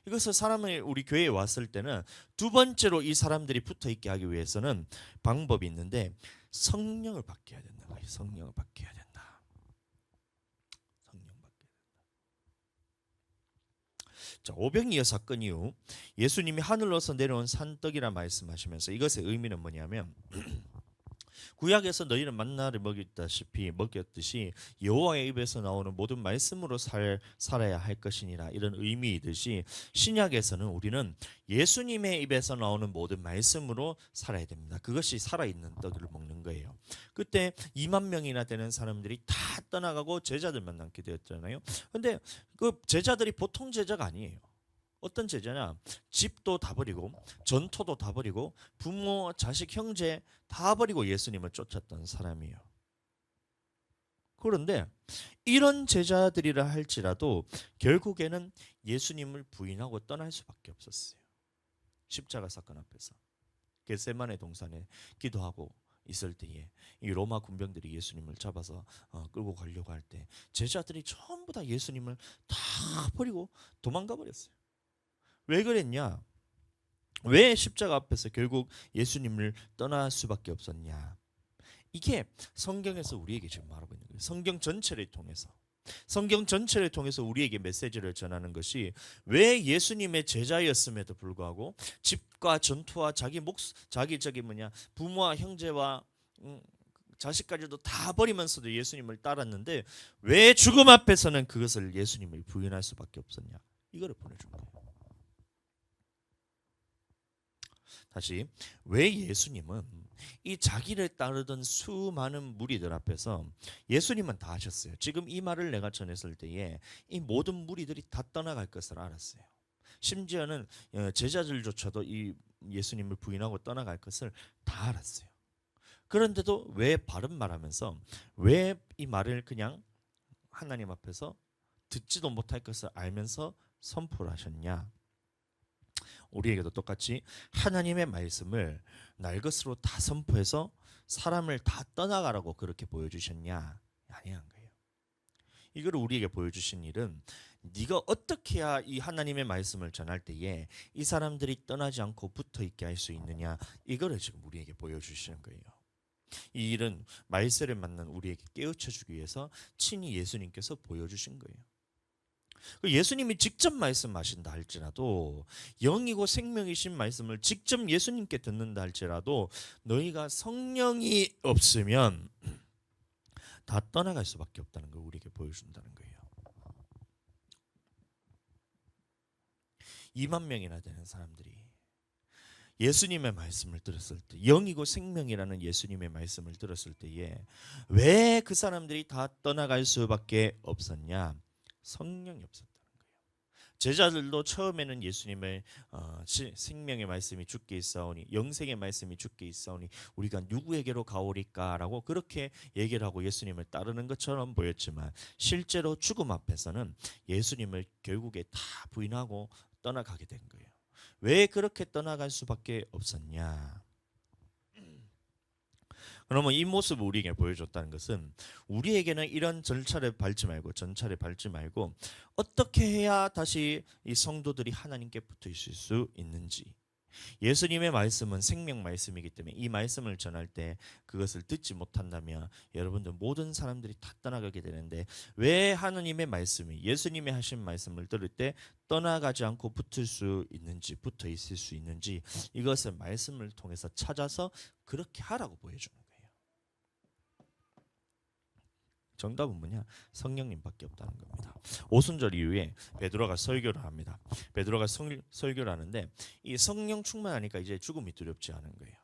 이것을 사람을 우리 교회에 왔을 때는 두 번째로 이 사람들이 붙어 있게 하기 위해서는 방법이 있는데, 성령을 받게 해야 된다. 성령을 받게 해야 된다. 자, 오병이어 사건 이후 예수님이 하늘로서 내려온 산떡이라 말씀하시면서 이것의 의미는 뭐냐면, 구약에서 너희는 만나를 먹였듯이 여호와의 입에서 나오는 모든 말씀으로 살아야 할 것이니라, 이런 의미이듯이 신약에서는 우리는 예수님의 입에서 나오는 모든 말씀으로 살아야 됩니다. 그것이 살아있는 떡을 먹는 거예요. 그때 2만 명이나 되는 사람들이 다 떠나가고 제자들만 남게 되었잖아요. 근데 그 제자들이 보통 제자가 아니에요. 어떤 제자냐? 집도 다 버리고 전토도 다 버리고 부모, 자식, 형제 다 버리고 예수님을 쫓았던 사람이에요. 그런데 이런 제자들이라 할지라도 결국에는 예수님을 부인하고 떠날 수밖에 없었어요. 십자가 사건 앞에서 겟세마네 동산에 기도하고 있을 때에 이 로마 군병들이 예수님을 잡아서 끌고 가려고 할 때 제자들이 전부 다 예수님을 다 버리고 도망가 버렸어요. 왜 그랬냐? 왜 십자가 앞에서 결국 예수님을 떠날 수밖에 없었냐? 이게 성경에서 우리에게 지금 말하고 있는 거예요. 성경 전체를 통해서 우리에게 메시지를 전하는 것이, 왜 예수님의 제자였음에도 불구하고 집과 전투와 자기 부모와 형제와 자식까지도 다 버리면서도 예수님을 따랐는데 왜 죽음 앞에서는 그것을 예수님을 부인할 수밖에 없었냐? 이거를 보내준 거예요. 다시, 왜 예수님은 이 자기를 따르던 수많은 무리들 앞에서 예수님은 다 하셨어요. 지금 이 말을 내가 전했을 때에 이 모든 무리들이 다 떠나갈 것을 알았어요. 심지어는 제자들조차도 이 예수님을 부인하고 떠나갈 것을 다 알았어요. 그런데도 왜 바른 말하면서 왜 이 말을 그냥 하나님 앞에서 듣지도 못할 것을 알면서 선포를 하셨냐? 우리에게도 똑같이 하나님의 말씀을 날 것으로 다 선포해서 사람을 다 떠나가라고 그렇게 보여주셨냐? 아니한 거예요. 이걸 우리에게 보여주신 일은 네가 어떻게 해야 이 하나님의 말씀을 전할 때에 이 사람들이 떠나지 않고 붙어 있게 할 수 있느냐, 이거를 지금 우리에게 보여주시는 거예요. 이 일은 말세를 만난 우리에게 깨우쳐 주기 위해서 친히 예수님께서 보여주신 거예요. 예수님이 직접 말씀하신다 할지라도, 영이고 생명이신 말씀을 직접 예수님께 듣는다 할지라도 너희가 성령이 없으면 다 떠나갈 수밖에 없다는 걸 우리에게 보여준다는 거예요. 2만 명이나 되는 사람들이 예수님의 말씀을 들었을 때, 영이고 생명이라는 예수님의 말씀을 들었을 때에 왜 그 사람들이 다 떠나갈 수밖에 없었냐? 성령이 없었다는 거예요. 제자들도 처음에는 예수님을 생명의 말씀이 주께 있사오니, 영생의 말씀이 주께 있사오니 우리가 누구에게로 가오리까라고 그렇게 얘기를 하고 예수님을 따르는 것처럼 보였지만, 실제로 죽음 앞에서는 예수님을 결국에 다 부인하고 떠나가게 된 거예요. 왜 그렇게 떠나갈 수밖에 없었냐? 그러면 이 모습을 우리에게 보여줬다는 것은, 우리에게는 이런 전차를 밟지 말고 어떻게 해야 다시 이 성도들이 하나님께 붙어 있을 수 있는지, 예수님의 말씀은 생명 말씀이기 때문에 이 말씀을 전할 때 그것을 듣지 못한다면 여러분들 모든 사람들이 다 떠나가게 되는데, 왜 하나님의 말씀이, 예수님이 하신 말씀을 들을 때 떠나가지 않고 붙을 수 있는지, 붙어 있을 수 있는지, 이것을 말씀을 통해서 찾아서 그렇게 하라고 보여주는 거예요. 정답은 뭐냐? 성령님밖에 없다는 겁니다. 오순절 이후에 베드로가 설교를 합니다. 베드로가 설교를 하는데, 이 성령 충만하니까 이제 죽음이 두렵지 않은 거예요.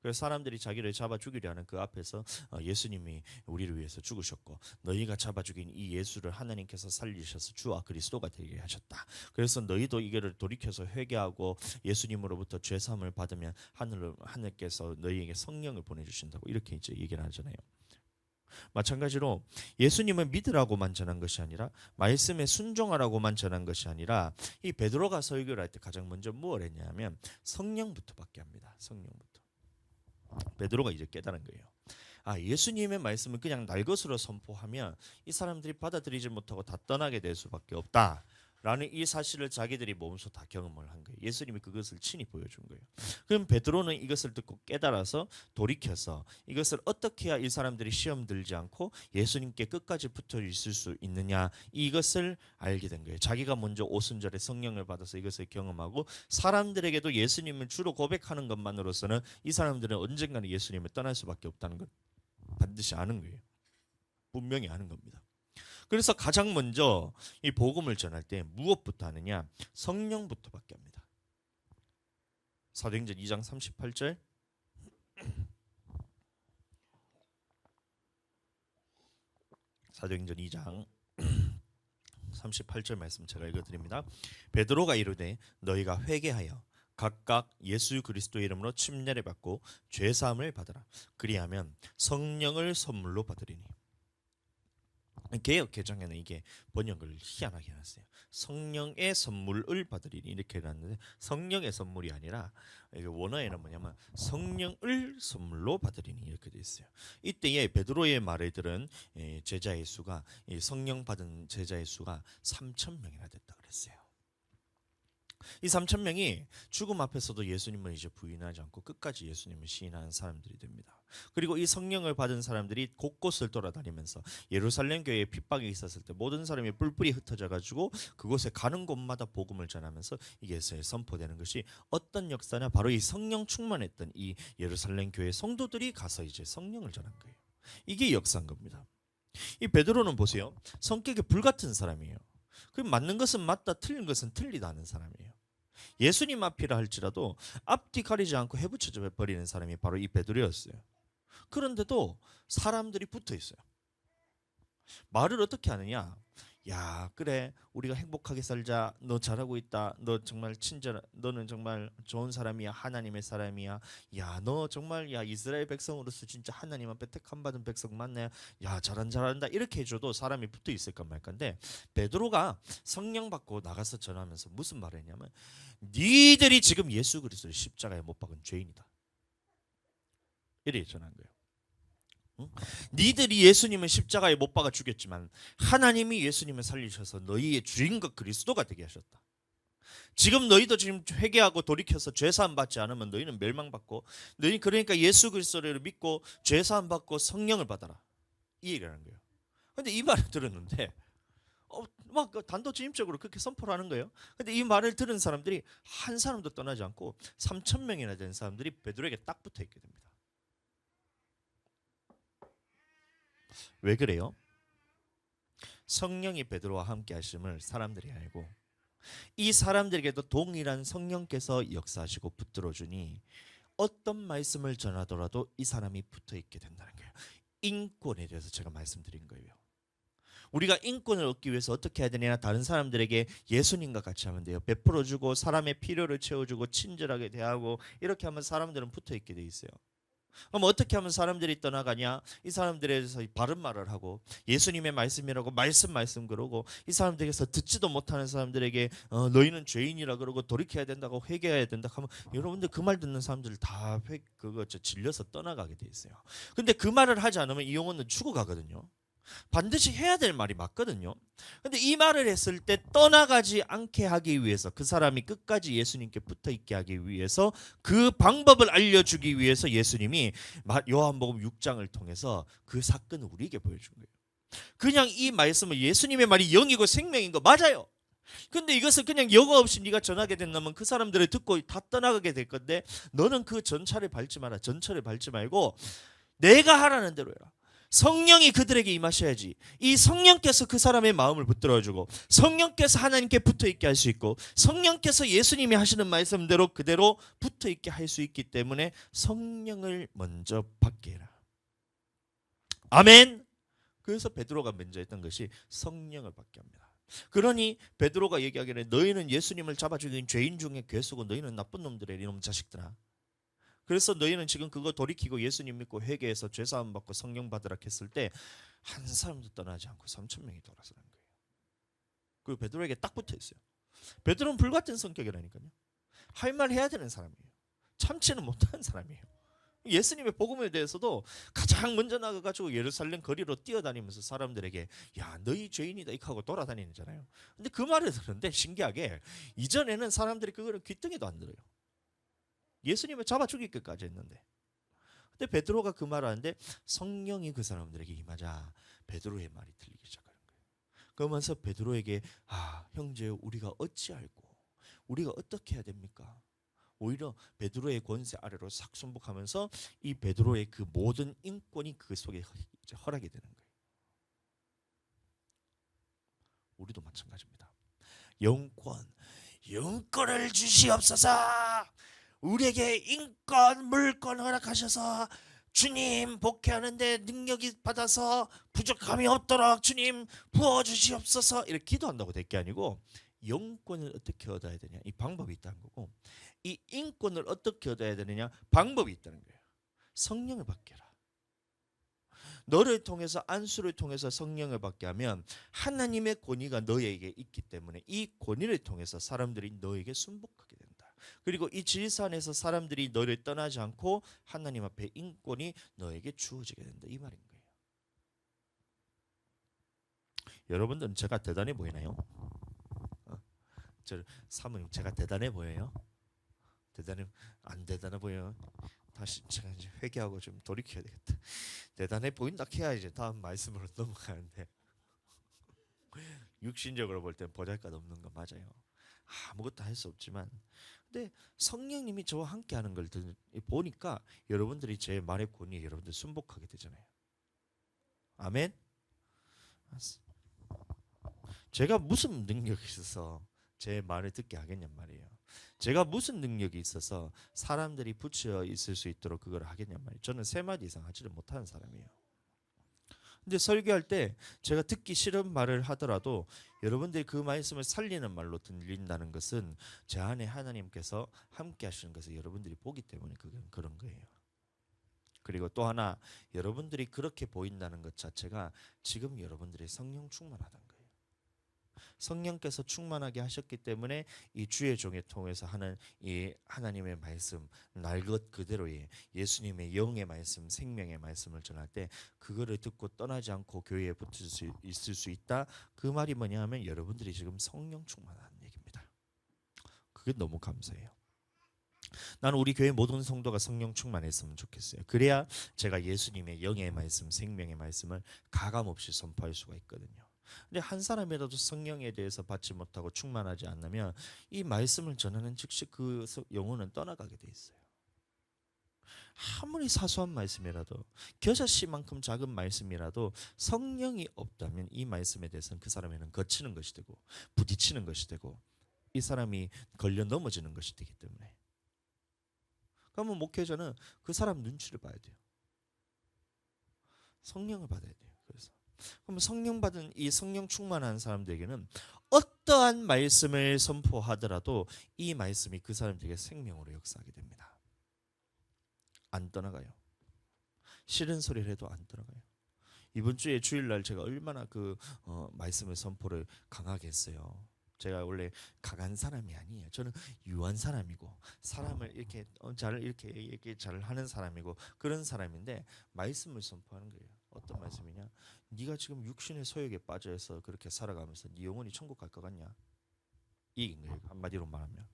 그래서 사람들이 자기를 잡아 죽이려 하는 그 앞에서 예수님이 우리를 위해서 죽으셨고, 너희가 잡아 죽인 이 예수를 하나님께서 살리셔서 주와 그리스도가 되게 하셨다. 그래서 너희도 이거를 돌이켜서 회개하고 예수님으로부터 죄 사함을 받으면 하늘께서 너희에게 성령을 보내주신다고, 이렇게 이제 얘기를 하잖아요. 마찬가지로 예수님을 믿으라고만 전한 것이 아니라, 말씀에 순종하라고만 전한 것이 아니라, 이 베드로가 설교를 할 때 가장 먼저 무엇을 했냐면 성령부터 받게 합니다. 성령부터. 베드로가 이제 깨달은 거예요. 예수님의 말씀을 그냥 날 것으로 선포하면 이 사람들이 받아들이지 못하고 다 떠나게 될 수밖에 없다 라는 이 사실을 자기들이 몸소 다 경험을 한 거예요. 예수님이 그것을 친히 보여준 거예요. 그럼 베드로는 이것을 듣고 깨달아서 돌이켜서 이것을 어떻게 해야 이 사람들이 시험 들지 않고 예수님께 끝까지 붙어 있을 수 있느냐, 이것을 알게 된 거예요. 자기가 먼저 오순절에 성령을 받아서 이것을 경험하고 사람들에게도 예수님을 주로 고백하는 것만으로서는 이 사람들은 언젠가는 예수님을 떠날 수밖에 없다는 걸 반드시 아는 거예요. 분명히 아는 겁니다. 그래서 가장 먼저 이 복음을 전할 때 무엇부터 하느냐? 성령부터 받게 합니다. 사도행전 2장 38절. 사도행전 2장 38절 말씀 제가 읽어드립니다. 베드로가 이르되 너희가 회개하여 각각 예수 그리스도의 이름으로 침례를 받고 죄 사함을 받으라. 그리하면 성령을 선물로 받으리니. 개역 개정에는 이게 번역을 희한하게 해놨어요. 성령의 선물을 받으리니 이렇게 해놨는데, 성령의 선물이 아니라 원어에는 뭐냐면 성령을 선물로 받으리니 이렇게 돼 있어요. 이때에 베드로의 말을 들은 제자의 수가, 성령 받은 제자의 수가 3,000명이나 됐다 그랬어요. 이 3,000명이 죽음 앞에서도 예수님을 이제 부인하지 않고 끝까지 예수님을 시인하는 사람들이 됩니다. 그리고 이 성령을 받은 사람들이 곳곳을 돌아다니면서 예루살렘 교회에 핍박이 있었을 때 모든 사람이 뿔뿔이 흩어져 가지고 그곳에 가는 곳마다 복음을 전하면서 이게 선포되는 것이 어떤 역사냐? 바로 이 성령 충만했던 이 예루살렘 교회 성도들이 가서 이제 성령을 전한 거예요. 이게 역사인 겁니다. 이 베드로는 보세요. 성격이 불같은 사람이에요. 그 맞는 것은 맞다, 틀린 것은 틀리다 하는 사람이에요. 예수님 앞이라 할지라도 앞뒤 가리지 않고 해부쳐져 버리는 사람이 바로 이 베드로였어요. 그런데도 사람들이 붙어 있어요. 말을 어떻게 하느냐? 야 그래 우리가 행복하게 살자. 너 잘하고 있다. 너 정말 너는 정말 좋은 사람이야. 하나님의 사람이야. 야 너 정말 야 이스라엘 백성으로서 진짜 하나님 앞에 택함 받은 백성 맞네. 야 잘한다 이렇게 해줘도 사람이 붙어 있을까 말까인데, 베드로가 성령 받고 나가서 전하면서 무슨 말을 했냐면 니들이 지금 예수 그리스도를 십자가에 못 박은 죄인이다 이렇게 전한 거예요. 응? 니들이 예수님은 십자가에 못 박아 죽였지만 하나님이 예수님을 살리셔서 너희의 주인과 그리스도가 되게 하셨다. 지금 너희도 지금 회개하고 돌이켜서 죄사함 받지 않으면 너희는 멸망받고, 너희 그러니까 예수 그리스도를 믿고 죄사함 받고 성령을 받아라 이 얘기를 하는 거예요. 근데 이 말을 들었는데 막 단도직입적으로 그렇게 선포를 하는 거예요. 근데 이 말을 들은 사람들이 한 사람도 떠나지 않고 3천 명이나 된 사람들이 베드로에게 딱 붙어 있게 됩니다. 왜 그래요? 성령이 베드로와 함께 하심을 사람들이 알고 이 사람들에게도 동일한 성령께서 역사하시고 붙들어 주니 어떤 말씀을 전하더라도 이 사람이 붙어 있게 된다는 거예요. 인권에 대해서 제가 말씀드린 거예요. 우리가 인권을 얻기 위해서 어떻게 해야 되냐? 다른 사람들에게 예수님과 같이 하면 돼요. 베풀어 주고 사람의 필요를 채워주고 친절하게 대하고 이렇게 하면 사람들은 붙어 있게 돼 있어요. 그럼 어떻게 하면 사람들이 떠나가냐? 이 사람들에 대해서 바른 말을 하고 예수님의 말씀이라고 말씀 그러고 이 사람들에게서 듣지도 못하는 사람들에게 너희는 죄인이라 그러고 돌이켜야 된다고 회개해야 된다 하면 여러분들 그 말 듣는 사람들 다 그거 질려서 떠나가게 돼 있어요. 근데 그 말을 하지 않으면 이 영혼은 죽어가거든요. 반드시 해야 될 말이 맞거든요. 근데 이 말을 했을 때 떠나가지 않게 하기 위해서, 그 사람이 끝까지 예수님께 붙어 있게 하기 위해서 그 방법을 알려주기 위해서 예수님이 요한복음 6장을 통해서 그 사건을 우리에게 보여준 거예요. 그냥 이 말씀은 예수님의 말이 영이고 생명인 거 맞아요. 근데 이것을 그냥 영어 없이 네가 전하게 된다면 그 사람들을 듣고 다 떠나가게 될 건데, 너는 그 전차를 밟지 마라. 전철을 밟지 말고 내가 하라는 대로 해라. 성령이 그들에게 임하셔야지 이 성령께서 그 사람의 마음을 붙들어주고 성령께서 하나님께 붙어있게 할 수 있고 성령께서 예수님이 하시는 말씀대로 그대로 붙어있게 할 수 있기 때문에 성령을 먼저 받게 해라. 아멘. 그래서 베드로가 먼저 했던 것이 성령을 받게 합니다. 그러니 베드로가 얘기하기를 너희는 예수님을 잡아 죽인 죄인 중에 괴수고 너희는 나쁜 놈들의 이놈 자식들아. 그래서 너희는 지금 그거 돌이키고 예수님 믿고 회개해서 죄사함 받고 성령 받으라 했을 때 한 사람도 떠나지 않고 3천 명이 돌아서는 거예요. 그 베드로에게 딱 붙어 있어요. 베드로는 불같은 성격이라니까요. 할 말 해야 되는 사람이에요. 참지는 못하는 사람이에요. 예수님의 복음에 대해서도 가장 먼저 나가가지고 예루살렘 거리로 뛰어다니면서 사람들에게 야 너희 죄인이다 이렇게 하고 돌아다니잖아요. 근데 그 말을 들었는데 신기하게 이전에는 사람들이 그거를 귀등에도 안 들어요. 예수님을 잡아 죽일 것까지 했는데, 근데 베드로가 그 말을 하는데 성령이 그 사람들에게 임하자 베드로의 말이 들리기 시작하는 거예요. 그러면서 베드로에게 형제 우리가 어찌알고 우리가 어떻게 해야 됩니까? 오히려 베드로의 권세 아래로 싹 순복하면서 이 베드로의 그 모든 인권이 그 속에 허락이 되는 거예요. 우리도 마찬가지입니다. 영권을 주시옵소서. 우리에게 인권, 물권 허락하셔서 주님 복회하는데 능력이 받아서 부족함이 없도록 주님 부어주시옵소서 이렇게 기도한다고 될 게 아니고 영권을 어떻게 얻어야 되냐 이 방법이 있다는 거고, 이 인권을 어떻게 얻어야 되느냐 방법이 있다는 거예요. 성령을 받게 해라. 너를 통해서 안수를 통해서 성령을 받게 하면 하나님의 권위가 너에게 있기 때문에 이 권위를 통해서 사람들이 너에게 순복하게 된다. 그리고 이 질산에서 사람들이 너를 떠나지 않고 하나님 앞에 인권이 너에게 주어지게 된다 이 말인 거예요. 여러분들은 제가 대단해 보이나요? 사모님 제가 대단해 보여요? 안 대단해 보여요? 다시 제가 이제 회개하고 좀 돌이켜야 되겠다. 대단해 보인다 해야 이제 다음 말씀으로 넘어가는데 육신적으로 볼 땐 보잘것없는 거 맞아요. 아무것도 할 수 없지만 근데 성령님이 저와 함께 하는 걸 보니까 여러분들이 제 말의 권위에 여러분들 순복하게 되잖아요. 아멘. 제가 무슨 능력이 있어서 제 말을 듣게 하겠냔 말이에요. 제가 무슨 능력이 있어서 사람들이 붙여 있을 수 있도록 그걸 하겠냔 말이에요. 저는 3마디 이상 하지를 못하는 사람이에요. 근데 설교할 때 제가 듣기 싫은 말을 하더라도 여러분들이 그 말씀을 살리는 말로 들린다는 것은 제 안에 하나님께서 함께 하시는 것을 여러분들이 보기 때문에 그런 거예요. 그리고 또 하나, 여러분들이 그렇게 보인다는 것 자체가 지금 여러분들이 성령 충만하다는 거예요. 성령께서 충만하게 하셨기 때문에 이 주의 종에 통해서 하는 이 하나님의 말씀, 날 것 그대로의 예수님의 영의 말씀, 생명의 말씀을 전할 때 그거를 듣고 떠나지 않고 교회에 붙을 수 있을 수 있다. 그 말이 뭐냐 하면 여러분들이 지금 성령 충만하다는 얘기입니다. 그게 너무 감사해요. 나는 우리 교회 모든 성도가 성령 충만했으면 좋겠어요. 그래야 제가 예수님의 영의 말씀, 생명의 말씀을 가감없이 선포할 수가 있거든요. 근데 한 사람이라도 성령에 대해서 받지 못하고 충만하지 않으면 이 말씀을 전하는 즉시 그 영혼은 떠나가게 돼 있어요. 아무리 사소한 말씀이라도, 겨자씨만큼 작은 말씀이라도 성령이 없다면 이 말씀에 대해서는 그 사람에는 거치는 것이 되고 부딪히는 것이 되고 이 사람이 걸려 넘어지는 것이 되기 때문에, 그러면 목회자는 그 사람 눈치를 봐야 돼요. 성령을 받아야 돼요. 그래서 그럼 성령 받은 이 성령 충만한 사람들에게는 어떠한 말씀을 선포하더라도 이 말씀이 그 사람들에게 생명으로 역사하게 됩니다. 안 떠나가요. 싫은 소리를 해도 안 떠나가요. 이번 주에 주일날 제가 얼마나 말씀의 선포를 강하게 했어요. 제가 원래 강한 사람이 아니에요. 저는 유한 사람이고 사람을 이렇게 잘 하는 사람이고 그런 사람인데 말씀을 선포하는 거예요. 어떤 말씀이냐? 네가 지금 육신의 소욕에 빠져서 그렇게 살아가면서 네 영혼이 천국 갈 것 같냐? 이긴 거예요. 한마디로 말하면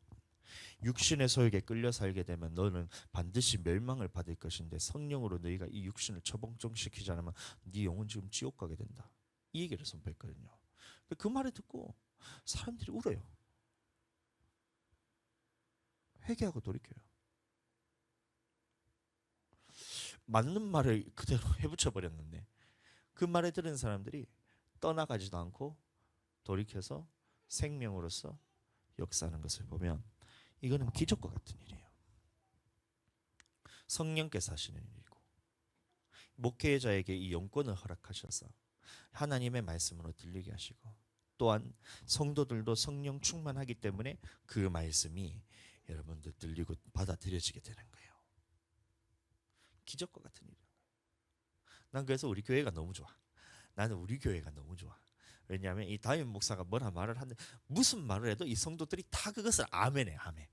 육신의 소욕에 끌려 살게 되면 너는 반드시 멸망을 받을 것인데 성령으로 너희가 이 육신을 처방종시키지 않으면 네 영혼 지금 지옥 가게 된다. 이 얘기를 선포했거든요. 그 말을 듣고 사람들이 울어요. 회개하고 돌이켜요. 맞는 말을 그대로 해붙여 버렸는데 그 말을 들은 사람들이 떠나가지도 않고 돌이켜서 생명으로서 역사하는 것을 보면 이거는 기적과 같은 일이에요. 성령께서 하시는 일이고 목회자에게 이 영권을 허락하셔서 하나님의 말씀으로 들리게 하시고 또한 성도들도 성령 충만하기 때문에 그 말씀이 여러분들 들리고 받아들여지게 되는 거예요. 기적과 같은 일이에요. 난 그래서 우리 교회가 너무 좋아. 나는 우리 교회가 너무 좋아. 왜냐하면 이 담임 목사가 뭐라 말을 하는데 무슨 말을 해도 이 성도들이 다 그것을 아멘해. 아멘.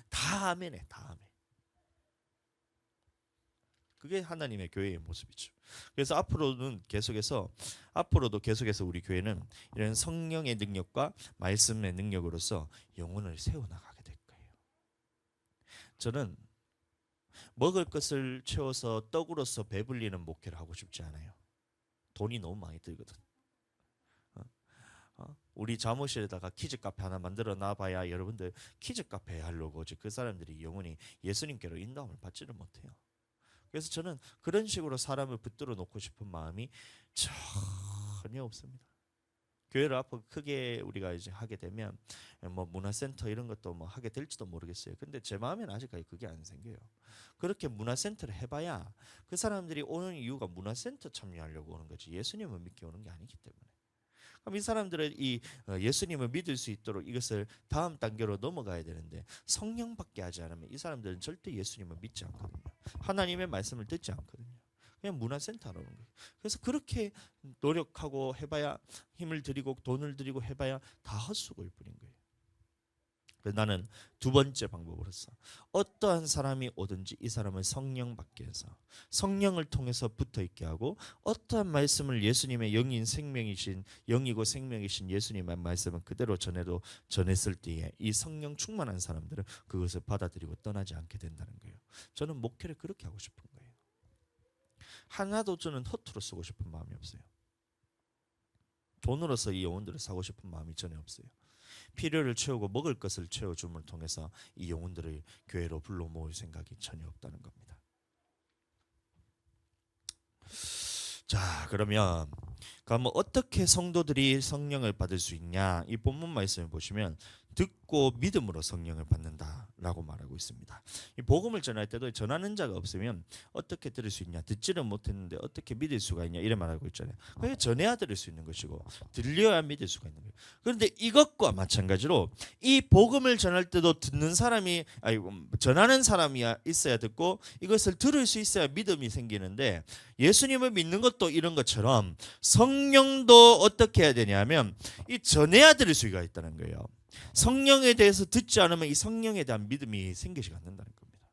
다 아멘해. 다 아멘. 그게 하나님의 교회의 모습이죠. 그래서 앞으로도 계속해서 우리 교회는 이런 성령의 능력과 말씀의 능력으로서 영혼을 세워나가게 될 거예요. 저는 먹을 것을 채워서 떡으로서 배불리는 목회를 하고 싶지 않아요. 돈이 너무 많이 들거든. 우리 사무실에다가 키즈 카페 하나 만들어 놔봐야 여러분들 키즈 카페 하려고 오지 그 사람들이 영혼이 예수님께로 인도함을 받지를 못해요. 그래서 저는 그런 식으로 사람을 붙들어 놓고 싶은 마음이 전혀 없습니다. 교회를 앞으로 크게 우리가 이제 하게 되면 뭐 문화센터 이런 것도 뭐 하게 될지도 모르겠어요. 근데 제 마음에는 아직까지 그게 안 생겨요. 그렇게 문화센터를 해봐야 그 사람들이 오는 이유가 문화센터 참여하려고 오는 거지 예수님을 믿기 오는 게 아니기 때문에. 그럼 이 사람들은 이 예수님을 믿을 수 있도록 이것을 다음 단계로 넘어가야 되는데 성령받게 하지 않으면 이 사람들은 절대 예수님을 믿지 않거든요. 하나님의 말씀을 듣지 않거든요. 그냥 문화센터로 오는 거예요. 그래서 그렇게 노력하고 해봐야 힘을 들이고 돈을 들이고 해봐야 다 헛수고일 뿐인 거예요. 그래서 나는 두 번째 방법으로서 어떠한 사람이 오든지 이 사람을 성령 받게 해서 성령을 통해서 붙어 있게 하고 어떠한 말씀을 예수님의 영인 생명이신 영이고 생명이신 예수님의 말씀은 그대로 전했을 때에 이 성령 충만한 사람들은 그것을 받아들이고 떠나지 않게 된다는 거예요. 저는 목회를 그렇게 하고 싶은 거예요. 하나도 저는 허투루 쓰고 싶은 마음이 없어요. 돈으로서 이 영혼들을 사고 싶은 마음이 전혀 없어요. 필요를 채우고 먹을 것을 채워줌을 통해서 이 영혼들을 교회로 불러 모을 생각이 전혀 없다는 겁니다. 자, 그러면 어떻게 성도들이 성령을 받을 수 있냐? 이 본문 말씀을 보시면 듣고 믿음으로 성령을 받는다라고 말하고 있습니다. 이 복음을 전할 때도 전하는 자가 없으면 어떻게 들을 수 있냐, 듣지는 못했는데 어떻게 믿을 수가 있냐 이래 말하고 있잖아요. 그게 전해야 들을 수 있는 것이고 들려야 믿을 수가 있는 거예요. 그런데 이것과 마찬가지로 이 복음을 전할 때도 듣는 사람이 전하는 사람이 있어야 듣고 이것을 들을 수 있어야 믿음이 생기는데, 예수님을 믿는 것도 이런 것처럼 성령도 어떻게 해야 되냐면 이 전해야 들을 수가 있다는 거예요. 성령에 대해서 듣지 않으면 이 성령에 대한 믿음이 생기지 않는다는 겁니다.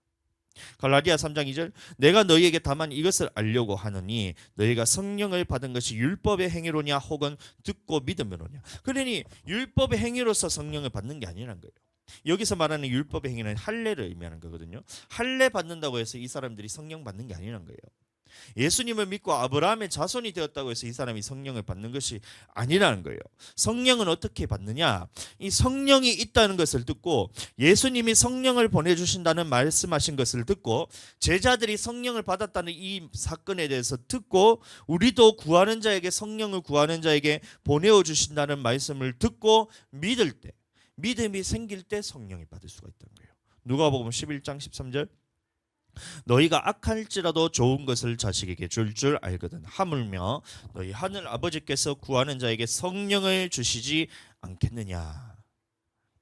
갈라디아 3장 2절, 내가 너희에게 다만 이것을 알려고 하느니 너희가 성령을 받은 것이 율법의 행위로냐 혹은 듣고 믿음으로냐. 그러니 율법의 행위로서 성령을 받는 게 아니라는 거예요. 여기서 말하는 율법의 행위는 할례를 의미하는 거거든요. 할례 받는다고 해서 이 사람들이 성령 받는 게 아니라는 거예요. 예수님을 믿고 아브라함의 자손이 되었다고 해서 이 사람이 성령을 받는 것이 아니라는 거예요. 성령은 어떻게 받느냐? 이 성령이 있다는 것을 듣고 예수님이 성령을 보내주신다는 말씀하신 것을 듣고 제자들이 성령을 받았다는 이 사건에 대해서 듣고 우리도 구하는 자에게 성령을 구하는 자에게 보내어 주신다는 말씀을 듣고 믿을 때, 믿음이 생길 때 성령이 받을 수가 있다는 거예요. 누가복음 11장 13절, 너희가 악할지라도 좋은 것을 자식에게 줄 알거든 하물며 너희 하늘 아버지께서 구하는 자에게 성령을 주시지 않겠느냐.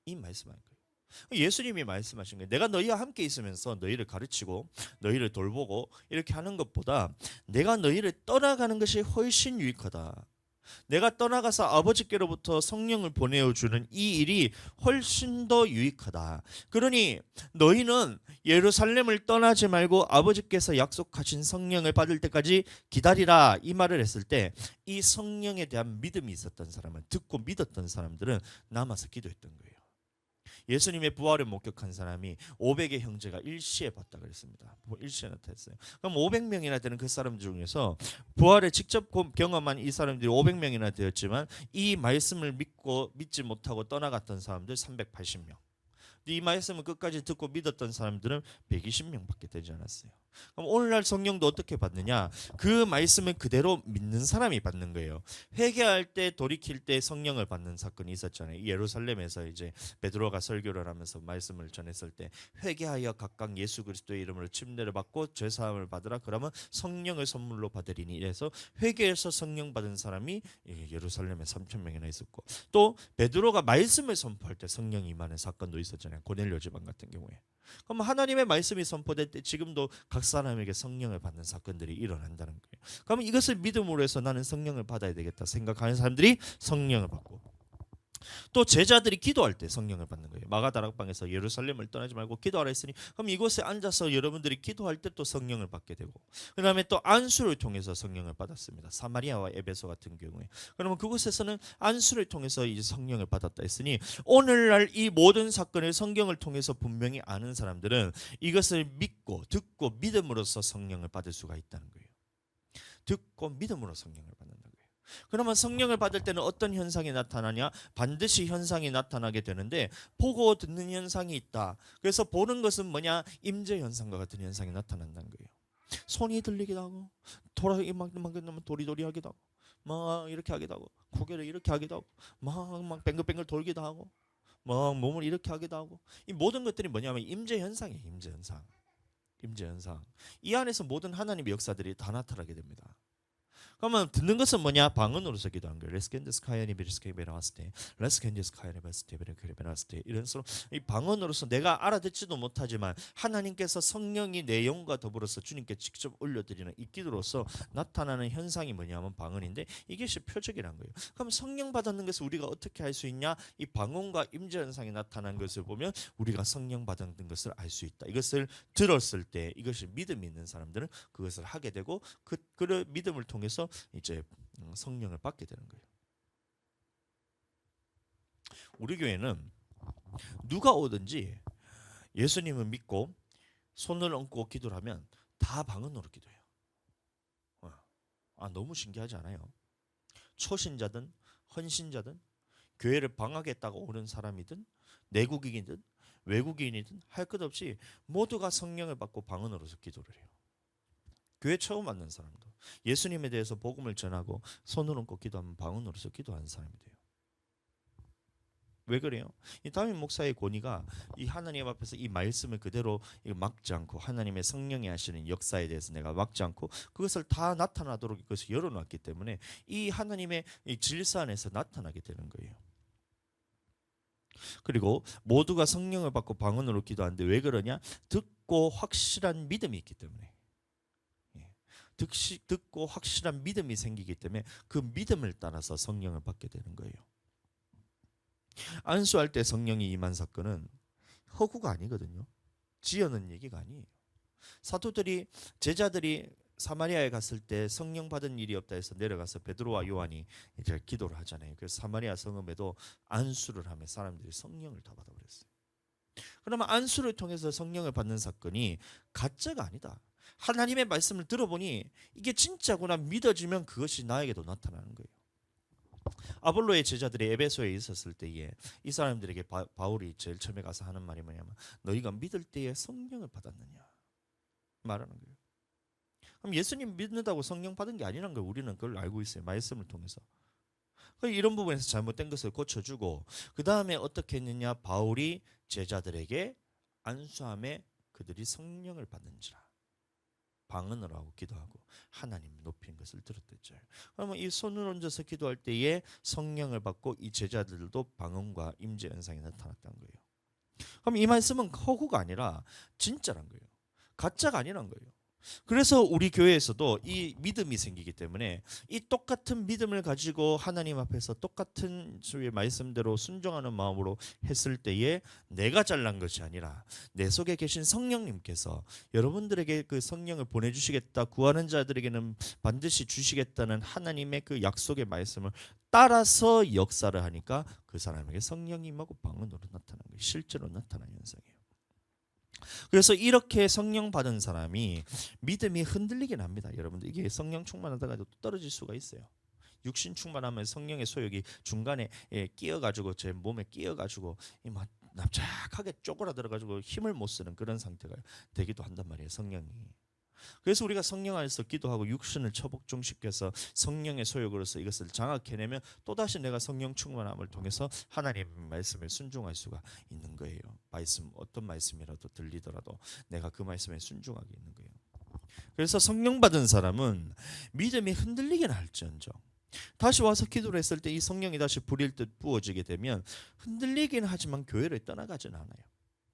이 말씀하는 거예요. 예수님이 말씀하신 거예요. 내가 너희와 함께 있으면서 너희를 가르치고 너희를 돌보고 이렇게 하는 것보다 내가 너희를 떠나가는 것이 훨씬 유익하다. 내가 떠나가서 아버지께로부터 성령을 보내어주는 이 일이 훨씬 더 유익하다. 그러니 너희는 예루살렘을 떠나지 말고 아버지께서 약속하신 성령을 받을 때까지 기다리라, 이 말을 했을 때 이 성령에 대한 믿음이 있었던 사람은, 듣고 믿었던 사람들은 남아서 기도했던 거예요. 예수님의 부활을 목격한 사람이 500의 형제가 일시에 봤다 그랬습니다. 일시에 나타났어요. 그럼 500명이나 되는 그 사람들 중에서 부활을 직접 경험한 이 사람들이 500명이나 되었지만 이 말씀을 믿지 못하고 떠나갔던 사람들 380명. 이 말씀을 끝까지 듣고 믿었던 사람들은 120명밖에 되지 않았어요. 그럼 오늘날 성령도 어떻게 받느냐? 그 말씀을 그대로 믿는 사람이 받는 거예요. 회개할 때, 돌이킬 때 성령을 받는 사건이 있었잖아요. 예루살렘에서 이제 베드로가 설교를 하면서 말씀을 전했을 때 회개하여 각각 예수 그리스도의 이름으로 침례를 받고 죄 사함을 받으라, 그러면 성령을 선물로 받으리니, 이래서 회개해서 성령 받은 사람이 예루살렘에 3,000명이나 있었고, 또 베드로가 말씀을 선포할 때 성령이 임하는 사건도 있었잖아요. 고넬료 집안 같은 경우에. 그럼 하나님의 말씀이 선포될 때 지금도 각 사람에게 성령을 받는 사건들이 일어난다는 거예요. 그럼 이것을 믿음으로 해서 나는 성령을 받아야 되겠다 생각하는 사람들이 성령을 받고, 또 제자들이 기도할 때 성령을 받는 거예요. 마가다락방에서 예루살렘을 떠나지 말고 기도하라 했으니, 그럼 이곳에 앉아서 여러분들이 기도할 때 또 성령을 받게 되고, 그 다음에 또 안수를 통해서 성령을 받았습니다. 사마리아와 에베소 같은 경우에. 그러면 그곳에서는 안수를 통해서 이제 성령을 받았다 했으니, 오늘날 이 모든 사건을 성경을 통해서 분명히 아는 사람들은 이것을 믿고 듣고 믿음으로써 성령을 받을 수가 있다는 거예요. 듣고 믿음으로 성령을 받는다. 그러면 성령을 받을 때는 어떤 현상이 나타나냐? 반드시 현상이 나타나게 되는데, 보고 듣는 현상이 있다. 그래서 보는 것은 뭐냐? 임재 현상과 같은 현상이 나타난다는 거예요. 손이 들리기도 하고, 막 도리도리 하기도 하고, 막 이렇게 하기도 하고, 고개를 이렇게 하기도 하고, 막 뱅글뱅글 돌기도 하고, 막 몸을 이렇게 하기도 하고, 이 모든 것들이 뭐냐면 임재 현상이에요. 임재 현상. 임재 현상. 이 안에서 모든 하나님의 역사들이 다 나타나게 됩니다. 그러면 듣는 것은 뭐냐? 방언으로서 기도하는 거예요. 이런 식으로 이 방언으로서 내가 알아듣지도 못하지만 하나님께서 성령이 내 영과 더불어서 주님께 직접 올려드리는 이 기도로서 나타나는 현상이 뭐냐면 방언인데, 이것이 표적이라는 거예요. 그럼 성령 받았는 것을 우리가 어떻게 알 수 있냐? 이 방언과 임재 현상이 나타난 것을 보면 우리가 성령 받았는 것을 알 수 있다. 이것을 들었을 때, 이것이 믿음이 있는 사람들은 그것을 하게 되고, 그 믿음을 통해서 이제 성령을 받게 되는 거예요. 우리 교회는 누가 오든지 예수님을 믿고 손을 얹고 기도를 하면 다 방언으로 기도해요. 너무 신기하지 않아요? 초신자든 헌신자든 교회를 방학했다가 오는 사람이든 내국인이든 외국인이든 할 것 없이 모두가 성령을 받고 방언으로서 기도를 해요. 교회 처음 만난 사람도 예수님에 대해서 복음을 전하고 손을 얹고 기도하면 방언으로서 기도하는 사람이 돼요. 왜 그래요? 이 다윗 목사의 권위가 이 하나님 앞에서 이 말씀을 그대로 막지 않고 하나님의 성령이 하시는 역사에 대해서 내가 막지 않고 그것을 다 나타나도록 이것을 열어놨기 때문에 이 하나님의 이 질서 안에서 나타나게 되는 거예요. 그리고 모두가 성령을 받고 방언으로 기도하는데 왜 그러냐? 듣고 확실한 믿음이 있기 때문에. 듣고 확실한 믿음이 생기기 때문에 그 믿음을 따라서 성령을 받게 되는 거예요. 안수할 때 성령이 임한 사건은 허구가 아니거든요. 지어낸 얘기가 아니에요. 사도들이 제자들이 사마리아에 갔을 때 성령 받은 일이 없다 해서 내려가서 베드로와 요한이 이제 기도를 하잖아요. 그래서 사마리아 성읍에도 안수를 하며 사람들이 성령을 다 받아버렸어요. 그러면 안수를 통해서 성령을 받는 사건이 가짜가 아니다. 하나님의 말씀을 들어보니 이게 진짜구나 믿어지면 그것이 나에게도 나타나는 거예요. 아볼로의 제자들이 에베소에 있었을 때에 이 사람들에게 바울이 제일 처음에 가서 하는 말이 뭐냐면 너희가 믿을 때에 성령을 받았느냐 말하는 거예요. 그럼 예수님 믿는다고 성령 받은 게 아니라는 걸 우리는 그걸 알고 있어요. 말씀을 통해서. 이런 부분에서 잘못된 것을 고쳐주고 그 다음에 어떻게 했느냐 바울이 제자들에게 안수함에 그들이 성령을 받는지라 방언을 하고 기도하고 하나님 높이는 것을 들었댔죠. 그러면 이 손을 얹어서 기도할 때에 성령을 받고 이 제자들도 방언과 임재 현상이 나타났다는 거예요. 그럼 이 말씀은 허구가 아니라 진짜란 거예요. 가짜가 아니란 거예요. 그래서 우리 교회에서도 이 믿음이 생기기 때문에 이 똑같은 믿음을 가지고 하나님 앞에서 똑같은 주의 말씀대로 순종하는 마음으로 했을 때에 내가 잘난 것이 아니라 내 속에 계신 성령님께서 여러분들에게 그 성령을 보내주시겠다, 구하는 자들에게는 반드시 주시겠다는 하나님의 그 약속의 말씀을 따라서 역사를 하니까 그 사람에게 성령이 임하고 방언으로 나타나는 거예요. 실제로 나타나는 현상이에요. 그래서 이렇게 성령 받은 사람이 믿음이 흔들리긴 합니다. 여러분들 이게 성령 충만하다가 또 떨어질 수가 있어요. 육신 충만하면 성령의 소욕이 중간에 끼어가지고 제 몸에 끼어가지고 막 납작하게 쪼그라들어가지고 힘을 못 쓰는 그런 상태가 되기도 한단 말이에요. 성령이. 그래서 우리가 성령 안에서 기도하고 육신을 처복종시켜서 성령의 소욕으로서 이것을 장악해내면 또다시 내가 성령 충만함을 통해서 하나님 말씀에 순종할 수가 있는 거예요. 말씀 어떤 말씀이라도 들리더라도 내가 그 말씀에 순종하게 있는 거예요. 그래서 성령 받은 사람은 믿음이 흔들리긴 할지언정 다시 와서 기도를 했을 때 이 성령이 다시 불일 듯 부어지게 되면 흔들리긴 하지만 교회를 떠나가진 않아요.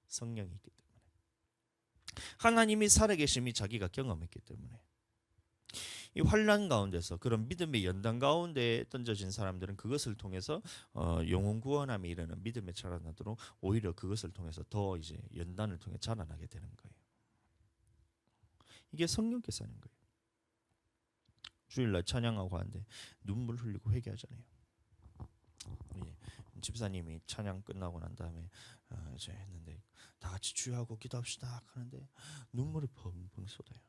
성령이 있기 때문에. 하나님이 살아계심이 자기가 경험했기 때문에 이 환난 가운데서 그런 믿음의 연단 가운데 던져진 사람들은 그것을 통해서 영혼 구원함에 이르는 믿음에 자라나도록 오히려 그것을 통해서 더 이제 연단을 통해 자라나게 되는 거예요. 이게 성령께서 하는 거예요. 주일날 찬양하고 하는데 눈물 흘리고 회개하잖아요. 집사님이 찬양 끝나고 난 다음에 이제 했는데 다 같이 주여하고 기도합시다 하는데 눈물이 펑펑 쏟아요.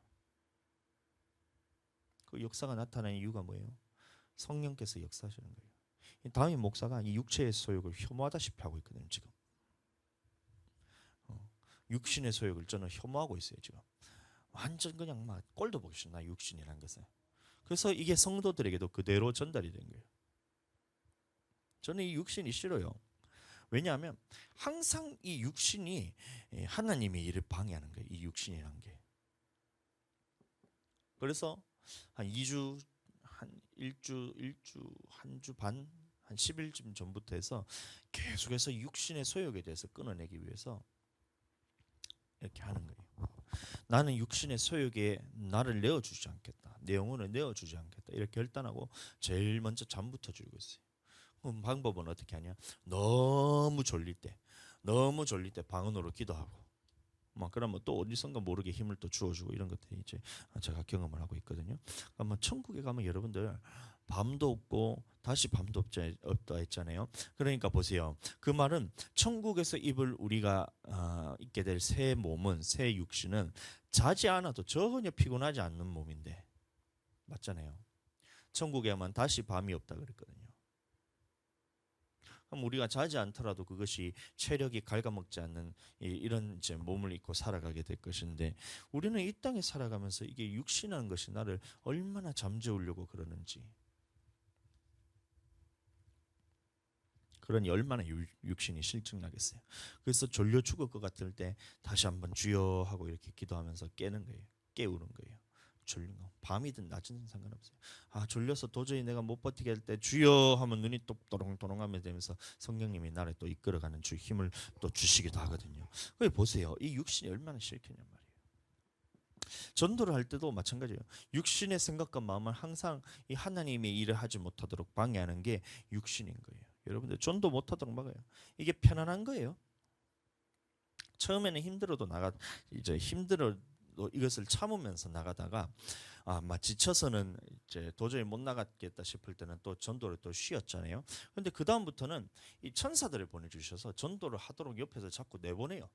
그 역사가 나타나는 이유가 뭐예요? 성령께서 역사하시는 거예요. 다윗 목사가 이 육체의 소욕을 혐오하다시피 하고 있거든요. 지금 육신의 소욕을 저는 혐오하고 있어요. 지금 완전 그냥 막 꼴도 보기 싫나 육신이란 것은. 그래서 이게 성도들에게도 그대로 전달이 된 거예요. 저는 이 육신이 싫어요. 왜냐하면 항상 이 육신이 하나님의 일을 방해하는 거예요. 이 육신이란 게. 그래서 한 2주, 한 1주, 한 주 반, 한 10일쯤 전부터 해서 계속해서 육신의 소욕에 대해서 끊어내기 위해서 이렇게 하는 거예요. 나는 육신의 소욕에 나를 내어주지 않겠다. 내 영혼을 내어주지 않겠다. 이렇게 결단하고 제일 먼저 잠부터 줄고 있어요. 그럼 방법은 어떻게 하냐? 너무 졸릴 때 방언으로 기도하고 막 그러면 또 어디선가 모르게 힘을 또 주어주고 이런 것들이 이제 제가 경험을 하고 있거든요. 그러면 천국에 가면 여러분들 밤도 없고 다시 밤도 없다 했잖아요. 그러니까 보세요. 그 말은 천국에서 입을 우리가 입게 될 새 몸은 새 육신은 자지 않아도 전혀 피곤하지 않는 몸인데 맞잖아요. 천국에 가면 다시 밤이 없다 그랬거든요. 그럼 우리가 자지 않더라도 그것이 체력이 갉아먹지 않는 이런 이제 몸을 입고 살아가게 될 것인데 우리는 이 땅에 살아가면서 이게 육신이라는 것이 나를 얼마나 잠재우려고 그러는지 그러니 얼마나 육신이 실증나겠어요. 그래서 졸려 죽을 것 같을 때 다시 한번 주여 하고 이렇게 기도하면서 깨는 거예요. 깨우는 거예요. 졸린 거 밤이든 낮이든 상관없어요. 졸려서 도저히 내가 못 버티게 할 때 주여 하면 눈이 또 또롱또롱하면 되면서 성령님이 나를 또 이끌어가는 주 힘을 또 주시기도 하거든요. 그래 보세요. 이 육신이 얼마나 싫겠냔 말이에요. 전도를 할 때도 마찬가지예요. 육신의 생각과 마음은 항상 이 하나님의 일을 하지 못하도록 방해하는 게 육신인 거예요. 여러분들 전도 못하도록 막아요. 이게 편안한 거예요. 처음에는 힘들어도 이제 힘들어 이것을 참으면서 나가다가 막 지쳐서는 이제 도저히 못 나가겠다 싶을 때는 또 전도를 또 쉬었잖아요. 근데 그 다음부터는 이 천사들을 보내주셔서 전도를 하도록 옆에서 자꾸 내보내요.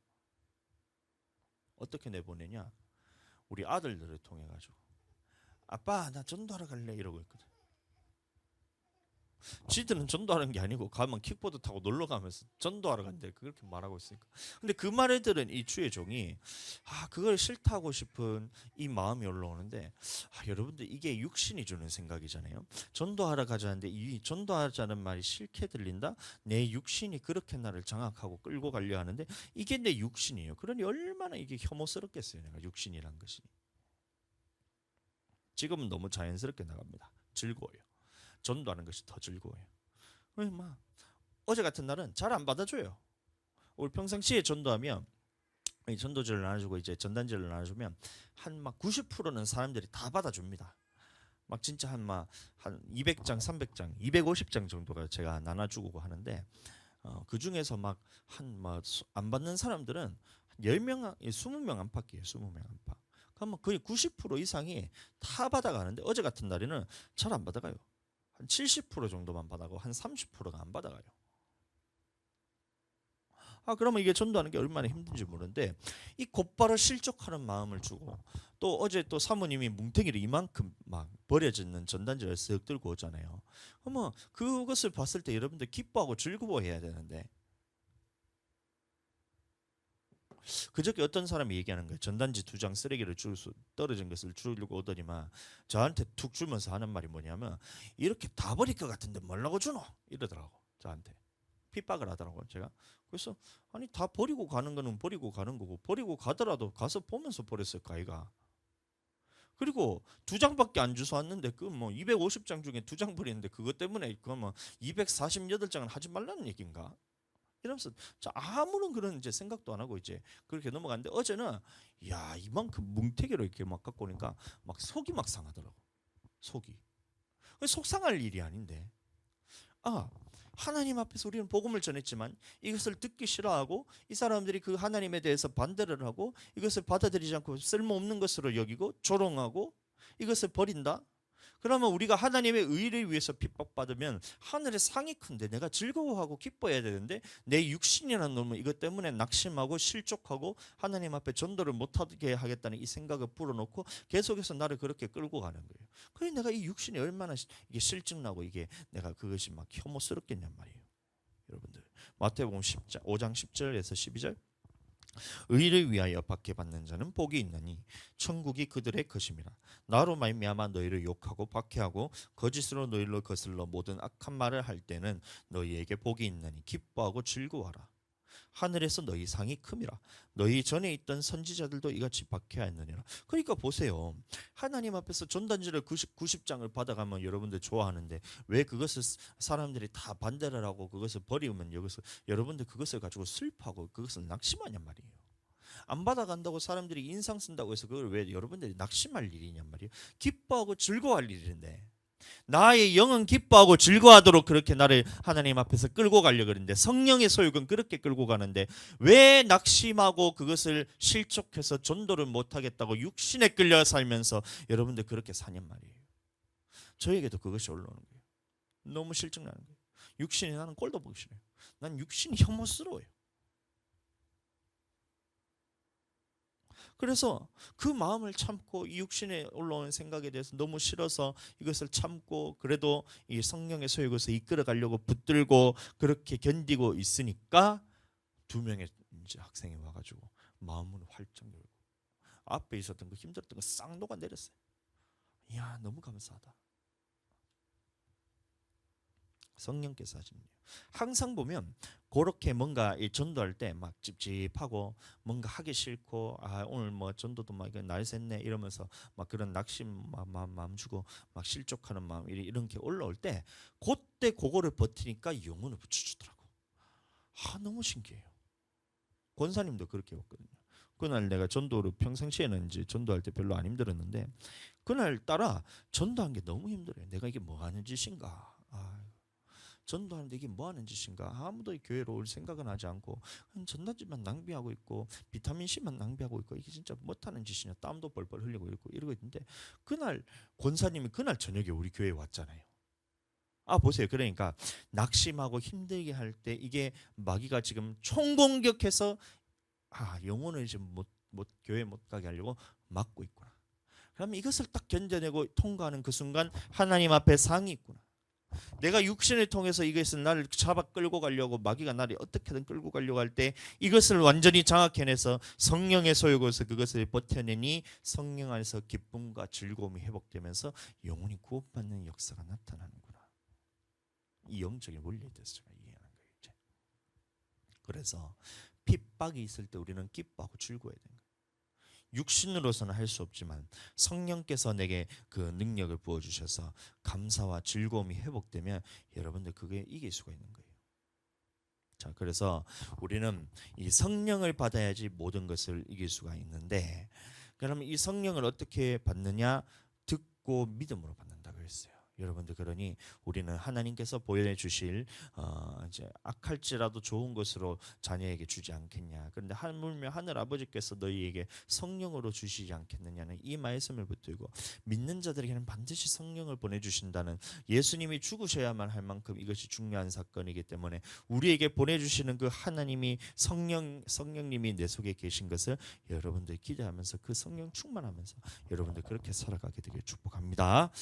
어떻게 내보내냐? 우리 아들들을 통해 가지고 아빠 나 전도하러 갈래 이러고 있거든. 지들은 전도하는 게 아니고 가면 킥보드 타고 놀러 가면서 전도하러 간대 그렇게 말하고 있으니까. 근데 그 말을 들은 이 주의 종이 그걸 싫다고 싶은 이 마음이 올라오는데 여러분들 이게 육신이 주는 생각이잖아요. 전도하러 가자는데 이 전도하자는 말이 싫게 들린다. 내 육신이 그렇게 나를 장악하고 끌고 가려 하는데 이게 내 육신이에요. 그러니 얼마나 이게 혐오스럽겠어요. 내가 육신이란 것이. 지금은 너무 자연스럽게 나갑니다. 즐거워요. 전도하는 것이 더 즐거워요. 막 어제 같은 날은 잘 안 받아줘요. 우리 평상시에 전도하면 전도지를 나눠주고 이제 전단지를 나눠주면 한 막 90%는 사람들이 다 받아줍니다. 막 진짜 한 200장, 300장, 250장 정도가 제가 나눠주고 하는데 그 중에서 막 안 받는 사람들은 10명, 20명 안팎이에요. 20명 안팎. 그러면 거의 90% 이상이 다 받아가는데 어제 같은 날에는 잘 안 받아가요. 한 70% 정도만 받아가고 한 30%가 안 받아가요. 그러면 이게 전도하는 게 얼마나 힘든지 모르는데 이 곧바로 실족하는 마음을 주고 또 어제 또 사모님이 뭉탱이를 이만큼 막 버려지는 전단지를 쓱 들고 오잖아요. 그러면 그것을 봤을 때 여러분들 기뻐하고 즐거워해야 되는데 그저께 어떤 사람이 얘기하는 거예요. 전단지 2장 쓰레기를 떨어진 것을 주려고 오더니만 저한테 툭 주면서 하는 말이 뭐냐면 이렇게 다 버릴 것 같은데 뭐라고 주노? 이러더라고. 저한테 핍박을 하더라고요. 제가 그래서 아니 다 버리고 가는 거는 버리고 가는 거고 버리고 가더라도 가서 보면서 버렸을까 아이가. 그리고 2장밖에 안 주워 왔는데 그 뭐 250장 중에 2장 버리는데 그것 때문에 그 뭐 248장은 하지 말라는 얘기인가? 이러면서 아무런 그런 이제 생각도 안 하고 이제 그렇게 넘어갔는데 어제는 이만큼 뭉태기로 이렇게 막 갖고 오니까 막 속이 막 상하더라고. 속이. 속상할 일이 아닌데. 하나님 앞에서 우리는 복음을 전했지만 이것을 듣기 싫어하고 이 사람들이 그 하나님에 대해서 반대를 하고 이것을 받아들이지 않고 쓸모없는 것으로 여기고 조롱하고 이것을 버린다. 그러면 우리가 하나님의 의를 위해서 핍박받으면 하늘의 상이 큰데 내가 즐거워하고 기뻐해야 되는데 내 육신이라는 놈은 이것 때문에 낙심하고 실족하고 하나님 앞에 전도를 못하게 하겠다는 이 생각을 불어넣고 계속해서 나를 그렇게 끌고 가는 거예요. 그래서 내가 이 육신이 얼마나 이게 실증나고 이게 내가 그것이 막 혐오스럽겠냔 말이에요. 여러분들 마태복음 5장 10절에서 12절 의를 위하여 받게 받는 자는 복이 있나니 천국이 그들의 것임이라. 나로 말미암아 너희를 욕하고 박해하고 거짓으로 너희를 거슬러 모든 악한 말을 할 때는 너희에게 복이 있나니 기뻐하고 즐거워하라. 하늘에서 너희 상이 큼이라. 너희 전에 있던 선지자들도 이같이 박해하였느니라. 그러니까 보세요. 하나님 앞에서 전단지를 90장을 받아가면 여러분들 좋아하는데 왜 그것을 사람들이 다 반대를 하고 그것을 버리면 여러분들 그것을 가지고 슬퍼하고 그것을 낙심하냔 말이에요. 안 받아간다고 사람들이 인상 쓴다고 해서 그걸 왜 여러분들이 낙심할 일이냔 말이에요. 기뻐하고 즐거워할 일인데 나의 영은 기뻐하고 즐거워하도록 그렇게 나를 하나님 앞에서 끌고 가려고 그러는데 성령의 소욕은 그렇게 끌고 가는데 왜 낙심하고 그것을 실족해서 전도를 못하겠다고 육신에 끌려 살면서 여러분들 그렇게 사냔 말이에요. 저에게도 그것이 올라오는 거예요. 너무 실증나는 거예요. 육신이 나는 꼴도 보기 싫어요. 난 육신이 혐오스러워요. 그래서 그 마음을 참고 이 육신에 올라오는 생각에 대해서 너무 싫어서 이것을 참고 그래도 이 성령의 소욕에서 이끌어 가려고 붙들고 그렇게 견디고 있으니까 2명의 이제 학생이 와가지고 마음을 활짝 열고 앞에 있었던 그 힘들었던 거 싹 녹아내렸어요. 이야 너무 감사하다. 성령께서 하시는 일. 항상 보면 그렇게 뭔가 이 전도할 때 막 찝찝하고 뭔가 하기 싫고 오늘 뭐 전도도 막 날 샜네 이러면서 막 그런 낙심 마음 주고 막 실족하는 마음 이런 게 올라올 때 그때 그거를 버티니까 영혼을 붙여주더라고. 너무 신기해요. 권사님도 그렇게 했거든요. 그날 내가 전도를 평상시에는 이제 전도할 때 별로 안 힘들었는데 그날 따라 전도한 게 너무 힘들어요. 내가 이게 뭐 하는 짓인가? 전도하는데 이게 뭐 하는 짓인가? 아무도 교회로 올 생각은 하지 않고 전단지만 낭비하고 있고 비타민 C만 낭비하고 있고 이게 진짜 못하는 짓이냐? 땀도 벌벌 흘리고 이러고 있는데 그날 권사님이 그날 저녁에 우리 교회에 왔잖아요. 보세요. 그러니까 낙심하고 힘들게 할 때 이게 마귀가 지금 총공격해서 영혼을 지금 교회 못 가게 하려고 막고 있구나. 그러면 이것을 딱 견뎌내고 통과하는 그 순간 하나님 앞에 상이 있구나. 내가 육신을 통해서 이것을 나를 잡아 끌고 가려고 마귀가 나를 어떻게든 끌고 가려고 할 때 이것을 완전히 장악해내서 성령의 소유로서 그것을 버텨내니 성령 안에서 기쁨과 즐거움이 회복되면서 영혼이 구원받는 역사가 나타나는구나. 이 영적인 원리에 대해서 제가 이해하는 거예요. 이제. 그래서 핍박이 있을 때 우리는 기뻐하고 즐거워야 되는 거예요. 육신으로서는 할 수 없지만 성령께서 내게 그 능력을 부어주셔서 감사와 즐거움이 회복되면 여러분들 그게 이길 수가 있는 거예요. 자, 그래서 우리는 이 성령을 받아야지 모든 것을 이길 수가 있는데 그러면 이 성령을 어떻게 받느냐? 듣고 믿음으로 받는다고 했어요. 여러분들 그러니 우리는 하나님께서 보여주실 이제 악할지라도 좋은 것으로 자녀에게 주지 않겠냐. 그런데 하물며 하늘 아버지께서 너희에게 성령으로 주시지 않겠느냐는 이 말씀을 붙들고 믿는 자들에게는 반드시 성령을 보내주신다는 예수님이 죽으셔야만 할 만큼 이것이 중요한 사건이기 때문에 우리에게 보내주시는 그 하나님이 성령님이 내 속에 계신 것을 여러분들 기대하면서 그 성령 충만하면서 여러분들 그렇게 살아가게 되길 축복합니다.